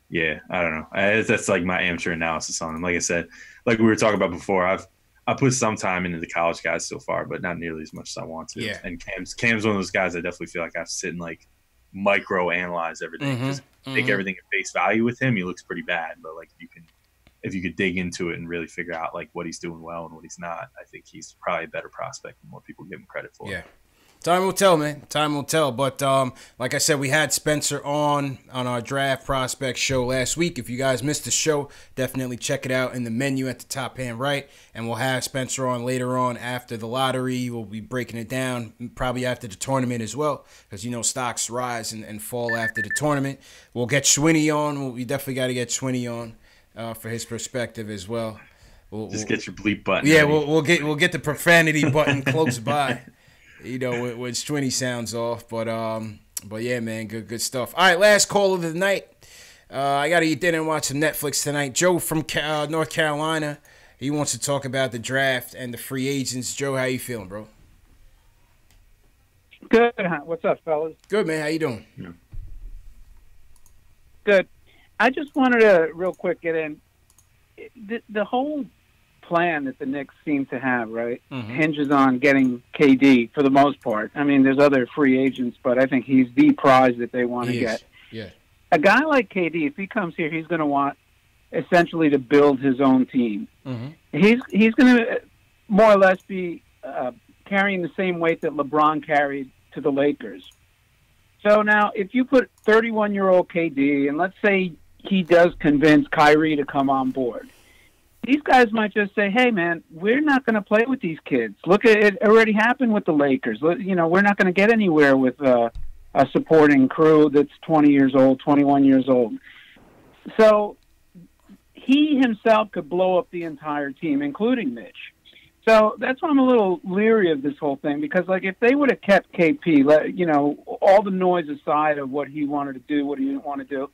yeah, I don't know. That's like my amateur analysis on him. Like I said, like we were talking about before, I put some time into the college guys so far, but not nearly as much as I want to. Yeah. And Cam's one of those guys I definitely feel like I have to sit and like micro analyze everything. Just take everything at face value with him. He looks pretty bad, but like if you could dig into it and really figure out like what he's doing well and what he's not, I think he's probably a better prospect than more people give him credit for. Yeah. Time will tell, man. Time will tell. But like I said, we had Spencer on our draft prospect show last week. If you guys missed the show, definitely check it out in the menu at the top hand right. And we'll have Spencer on later on after the lottery. We'll be breaking it down probably after the tournament as well, because, you know, stocks rise and fall after the tournament. We'll get Schwinny on. We definitely got to get Schwinny on for his perspective as well. We'll get your bleep button. Yeah, we'll get the profanity button close by. You know, when Schwinny sounds off, but yeah, man, good stuff. All right, last call of the night. I got to eat dinner and watch some Netflix tonight. Joe from North Carolina, he wants to talk about the draft and the free agents. Joe, how you feeling, bro? Good. What's up, fellas? Good, man. How you doing? Yeah. Good. I just wanted to real quick get in. The whole plan that the Knicks seem to have, right, hinges on getting KD for the most part. I mean, there's other free agents, but I think he's the prize that they want to get. Yeah. A guy like KD, if he comes here, he's going to want essentially to build his own team. He's going to more or less be carrying the same weight that LeBron carried to the Lakers. So now, if you put 31-year-old KD, and let's say he does convince Kyrie to come on board, these guys might just say, hey, man, we're not going to play with these kids. Look, it already happened with the Lakers. You know, we're not going to get anywhere with a supporting crew that's 20 years old, 21 years old. So he himself could blow up the entire team, including Mitch. So that's why I'm a little leery of this whole thing, because, like, if they would have kept KP, you know, all the noise aside of what he wanted to do, what he didn't want to do,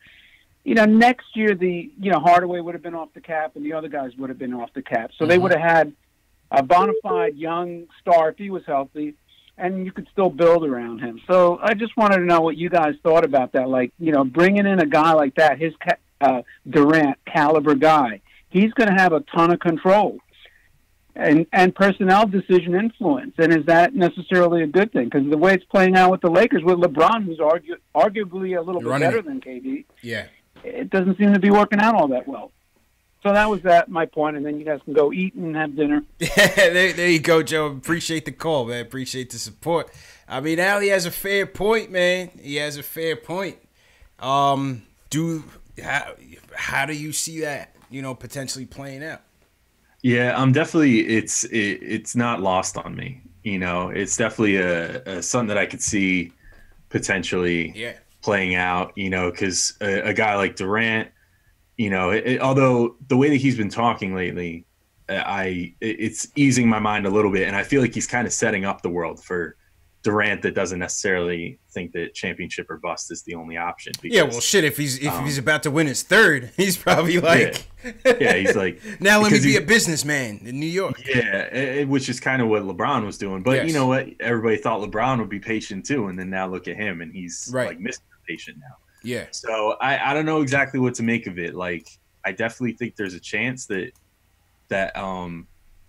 you know, next year Hardaway would have been off the cap and the other guys would have been off the cap. So they would have had a bona fide young star if he was healthy, and you could still build around him. So I just wanted to know what you guys thought about that. Like, you know, bringing in a guy like that, his Durant caliber guy, he's going to have a ton of control and personnel decision influence. And is that necessarily a good thing? Because the way it's playing out with the Lakers, with LeBron, who's arguably a little bit better than KD, it doesn't seem to be working out all that well. So that was my point, and then you guys can go eat and have dinner. there you go, Joe. Appreciate the call, man. Appreciate the support. I mean, Ali has a fair point, man. He has a fair point. How do you see that, you know, potentially playing out? Yeah, I'm definitely. It's not lost on me. You know, it's definitely a something that I could see potentially playing out. You know, because a guy like Durant. You know, although the way that he's been talking lately, it's easing my mind a little bit, and I feel like he's kind of setting up the world for Durant that doesn't necessarily think that championship or bust is the only option. Because, well, shit, if he's about to win his third, he's probably like, he's like, now let me be a businessman in New York. Yeah, which is kind of what LeBron was doing. But you know what? Everybody thought LeBron would be patient too, and then now look at him, and he's like Mr. Patient now. Yeah. So I don't know exactly what to make of it. Like, I definitely think there's a chance that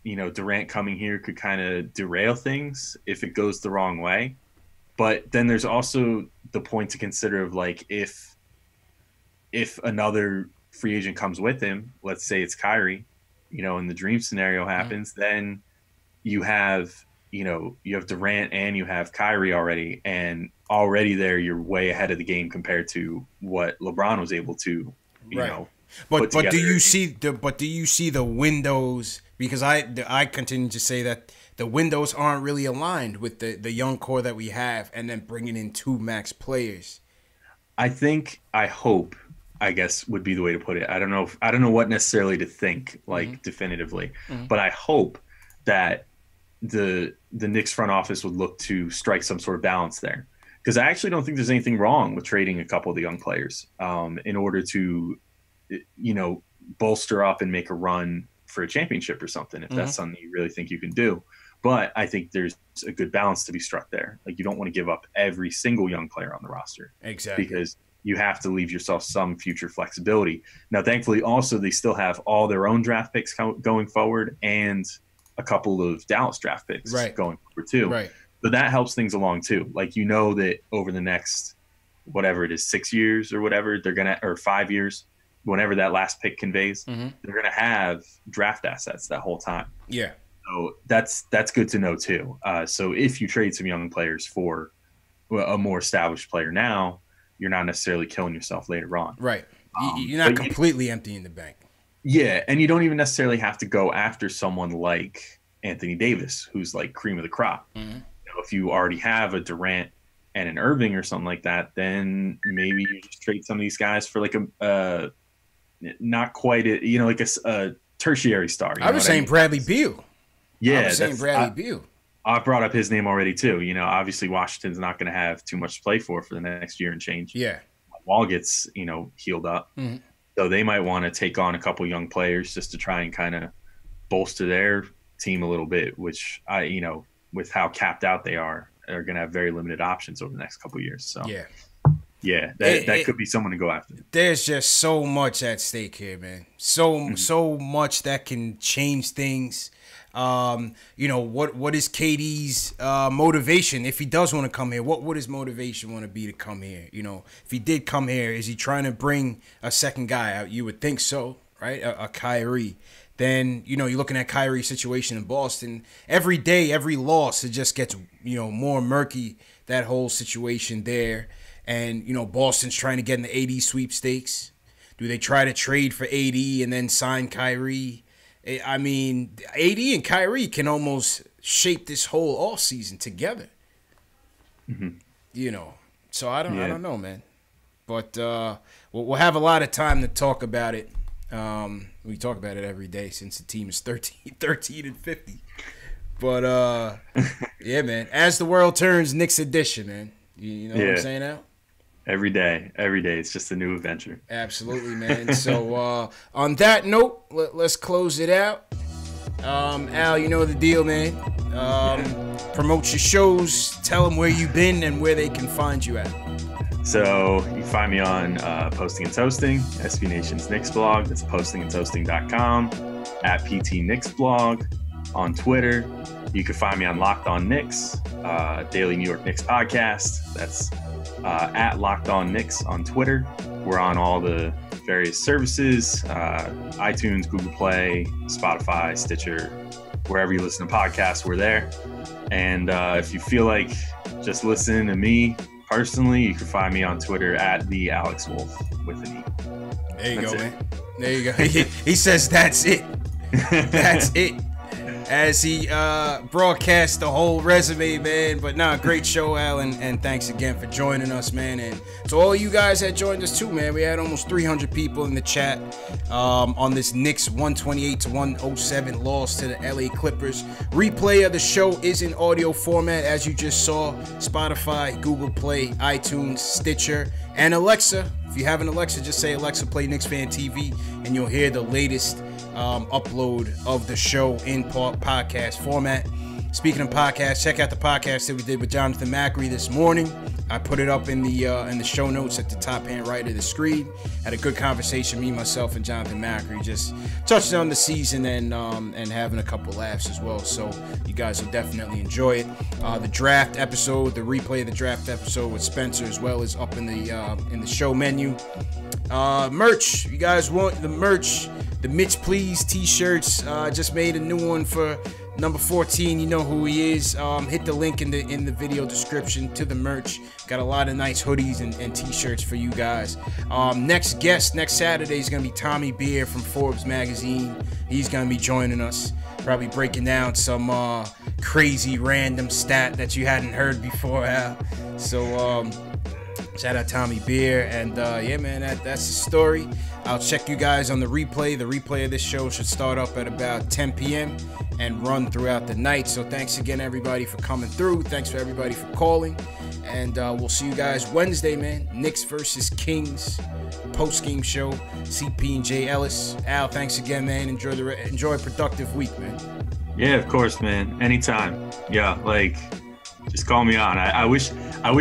you know, Durant coming here could kind of derail things if it goes the wrong way. But then there's also the point to consider of, like, if another free agent comes with him, let's say it's Kyrie, you know, and the dream scenario happens, then you have Durant and you have Kyrie already, and already there you're way ahead of the game compared to what LeBron was able to, you know. But do you see the windows? Because I continue to say that the windows aren't really aligned with the young core that we have, and then bringing in two max players. I hope, I guess, would be the way to put it. I don't know what necessarily to think, like, definitively, but I hope that the Knicks front office would look to strike some sort of balance there, because I actually don't think there's anything wrong with trading a couple of the young players in order to, you know, bolster up and make a run for a championship or something, if that's something you really think you can do. But I think there's a good balance to be struck there. Like, you don't want to give up every single young player on the roster. Exactly. Because you have to leave yourself some future flexibility. Now, thankfully, also, they still have all their own draft picks going forward and a couple of Dallas draft picks going forward too. Right. So that helps things along too. Like, you know that over the next, whatever it is, 6 years or whatever, or 5 years, whenever that last pick conveys, they're going to have draft assets that whole time. Yeah. So that's good to know too. So if you trade some young players for a more established player now, you're not necessarily killing yourself later on. Right. You're not completely emptying the bank. Yeah, and you don't even necessarily have to go after someone like Anthony Davis, who's like cream of the crop. You know, if you already have a Durant and an Irving or something like that, then maybe you just trade some of these guys for like a not quite like a tertiary star. I was saying Bradley Beal. Yeah, I was saying Bradley Beal. I brought up his name already too. You know, obviously Washington's not going to have too much to play for the next year and change. Yeah, Wall gets healed up. So they might want to take on a couple young players just to try and kind of bolster their team a little bit, which with how capped out they are going to have very limited options over the next couple of years. So yeah, that could be someone to go after. There's just so much at stake here, man. So much that can change things. What is KD's motivation if he does want to come here? What would his motivation want to be to come here? You know, if he did come here, is he trying to bring a second guy out? You would think so, right? A Kyrie. Then, you're looking at Kyrie's situation in Boston. Every day, every loss, it just gets, more murky, that whole situation there. And, Boston's trying to get in the AD sweepstakes. Do they try to trade for AD and then sign Kyrie? I mean, AD and Kyrie can almost shape this whole off season together. You know, so I don't know, man. But we'll have a lot of time to talk about it. We talk about it every day since the team is 13-50. But yeah, man. As the world turns, Knicks edition, man. You know what I'm saying, Al? Every day, it's just a new adventure. Absolutely, man. So on that note, let's close it out. Al, you know the deal, man. Promote your shows, tell them where you've been and where they can find you at. So you can find me on Posting and Toasting, SB Nation's Knicks blog. That's postingandtoasting.com, at PT Knicks blog. On Twitter, you can find me on Locked On Knicks, Daily New York Knicks podcast. That's at Locked On Knicks on Twitter. We're on all the various services, iTunes, Google Play, Spotify, Stitcher, wherever you listen to podcasts, we're there. And if you feel like just listening to me personally, you can find me on Twitter at the Alex Wolf with an E. There you go, man. There you go. He says that's it. That's it. As he broadcasts the whole resume, man. But great show, Al, and thanks again for joining us, man. And to all you guys that joined us too, man. We had almost 300 people in the chat on this Knicks 128-107 loss to the LA Clippers. Replay of the show is in audio format, as you just saw. Spotify, Google Play, iTunes, Stitcher, and Alexa. If you have an Alexa, just say Alexa, play KnicksFanTV, and you'll hear the latest upload of the show in podcast format. Speaking of podcasts, check out the podcast that we did with Jonathan Macri this morning. I put it up in the show notes at the top hand right of the screen. Had a good conversation, me, myself, and Jonathan Macri. Just touched on the season and having a couple laughs as well. So you guys will definitely enjoy it. The draft episode, the replay of the draft episode with Spencer as well is up in the show menu. Merch, you guys want the merch? The Mitch Please t-shirts. Just made a new one for number 14. You know who he is. Hit the link in the video description to the merch. Got a lot of nice hoodies and t-shirts for you guys. Next guest next Saturday is gonna be Tommy Beer from Forbes magazine. He's gonna be joining us, probably breaking down some crazy random stat that you hadn't heard before, Al. So shout out Tommy Beer, and yeah, man, that's the story. I'll check you guys on the replay. The replay of this show should start up at about 10 p.m. and run throughout the night. So thanks again, everybody, for coming through. Thanks for everybody for calling. And we'll see you guys Wednesday, man. Knicks versus Kings post-game show. CP and Jay Ellis. Al, thanks again, man. Enjoy a productive week, man. Yeah, of course, man. Anytime. Yeah, just call me on. I wish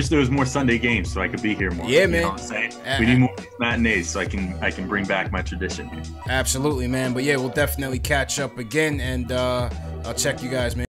there was more Sunday games so I could be here more. Yeah, man. You know what I'm saying? We need more matinees so I can bring back my tradition. Absolutely, man. But yeah, we'll definitely catch up again, and I'll check you guys, man.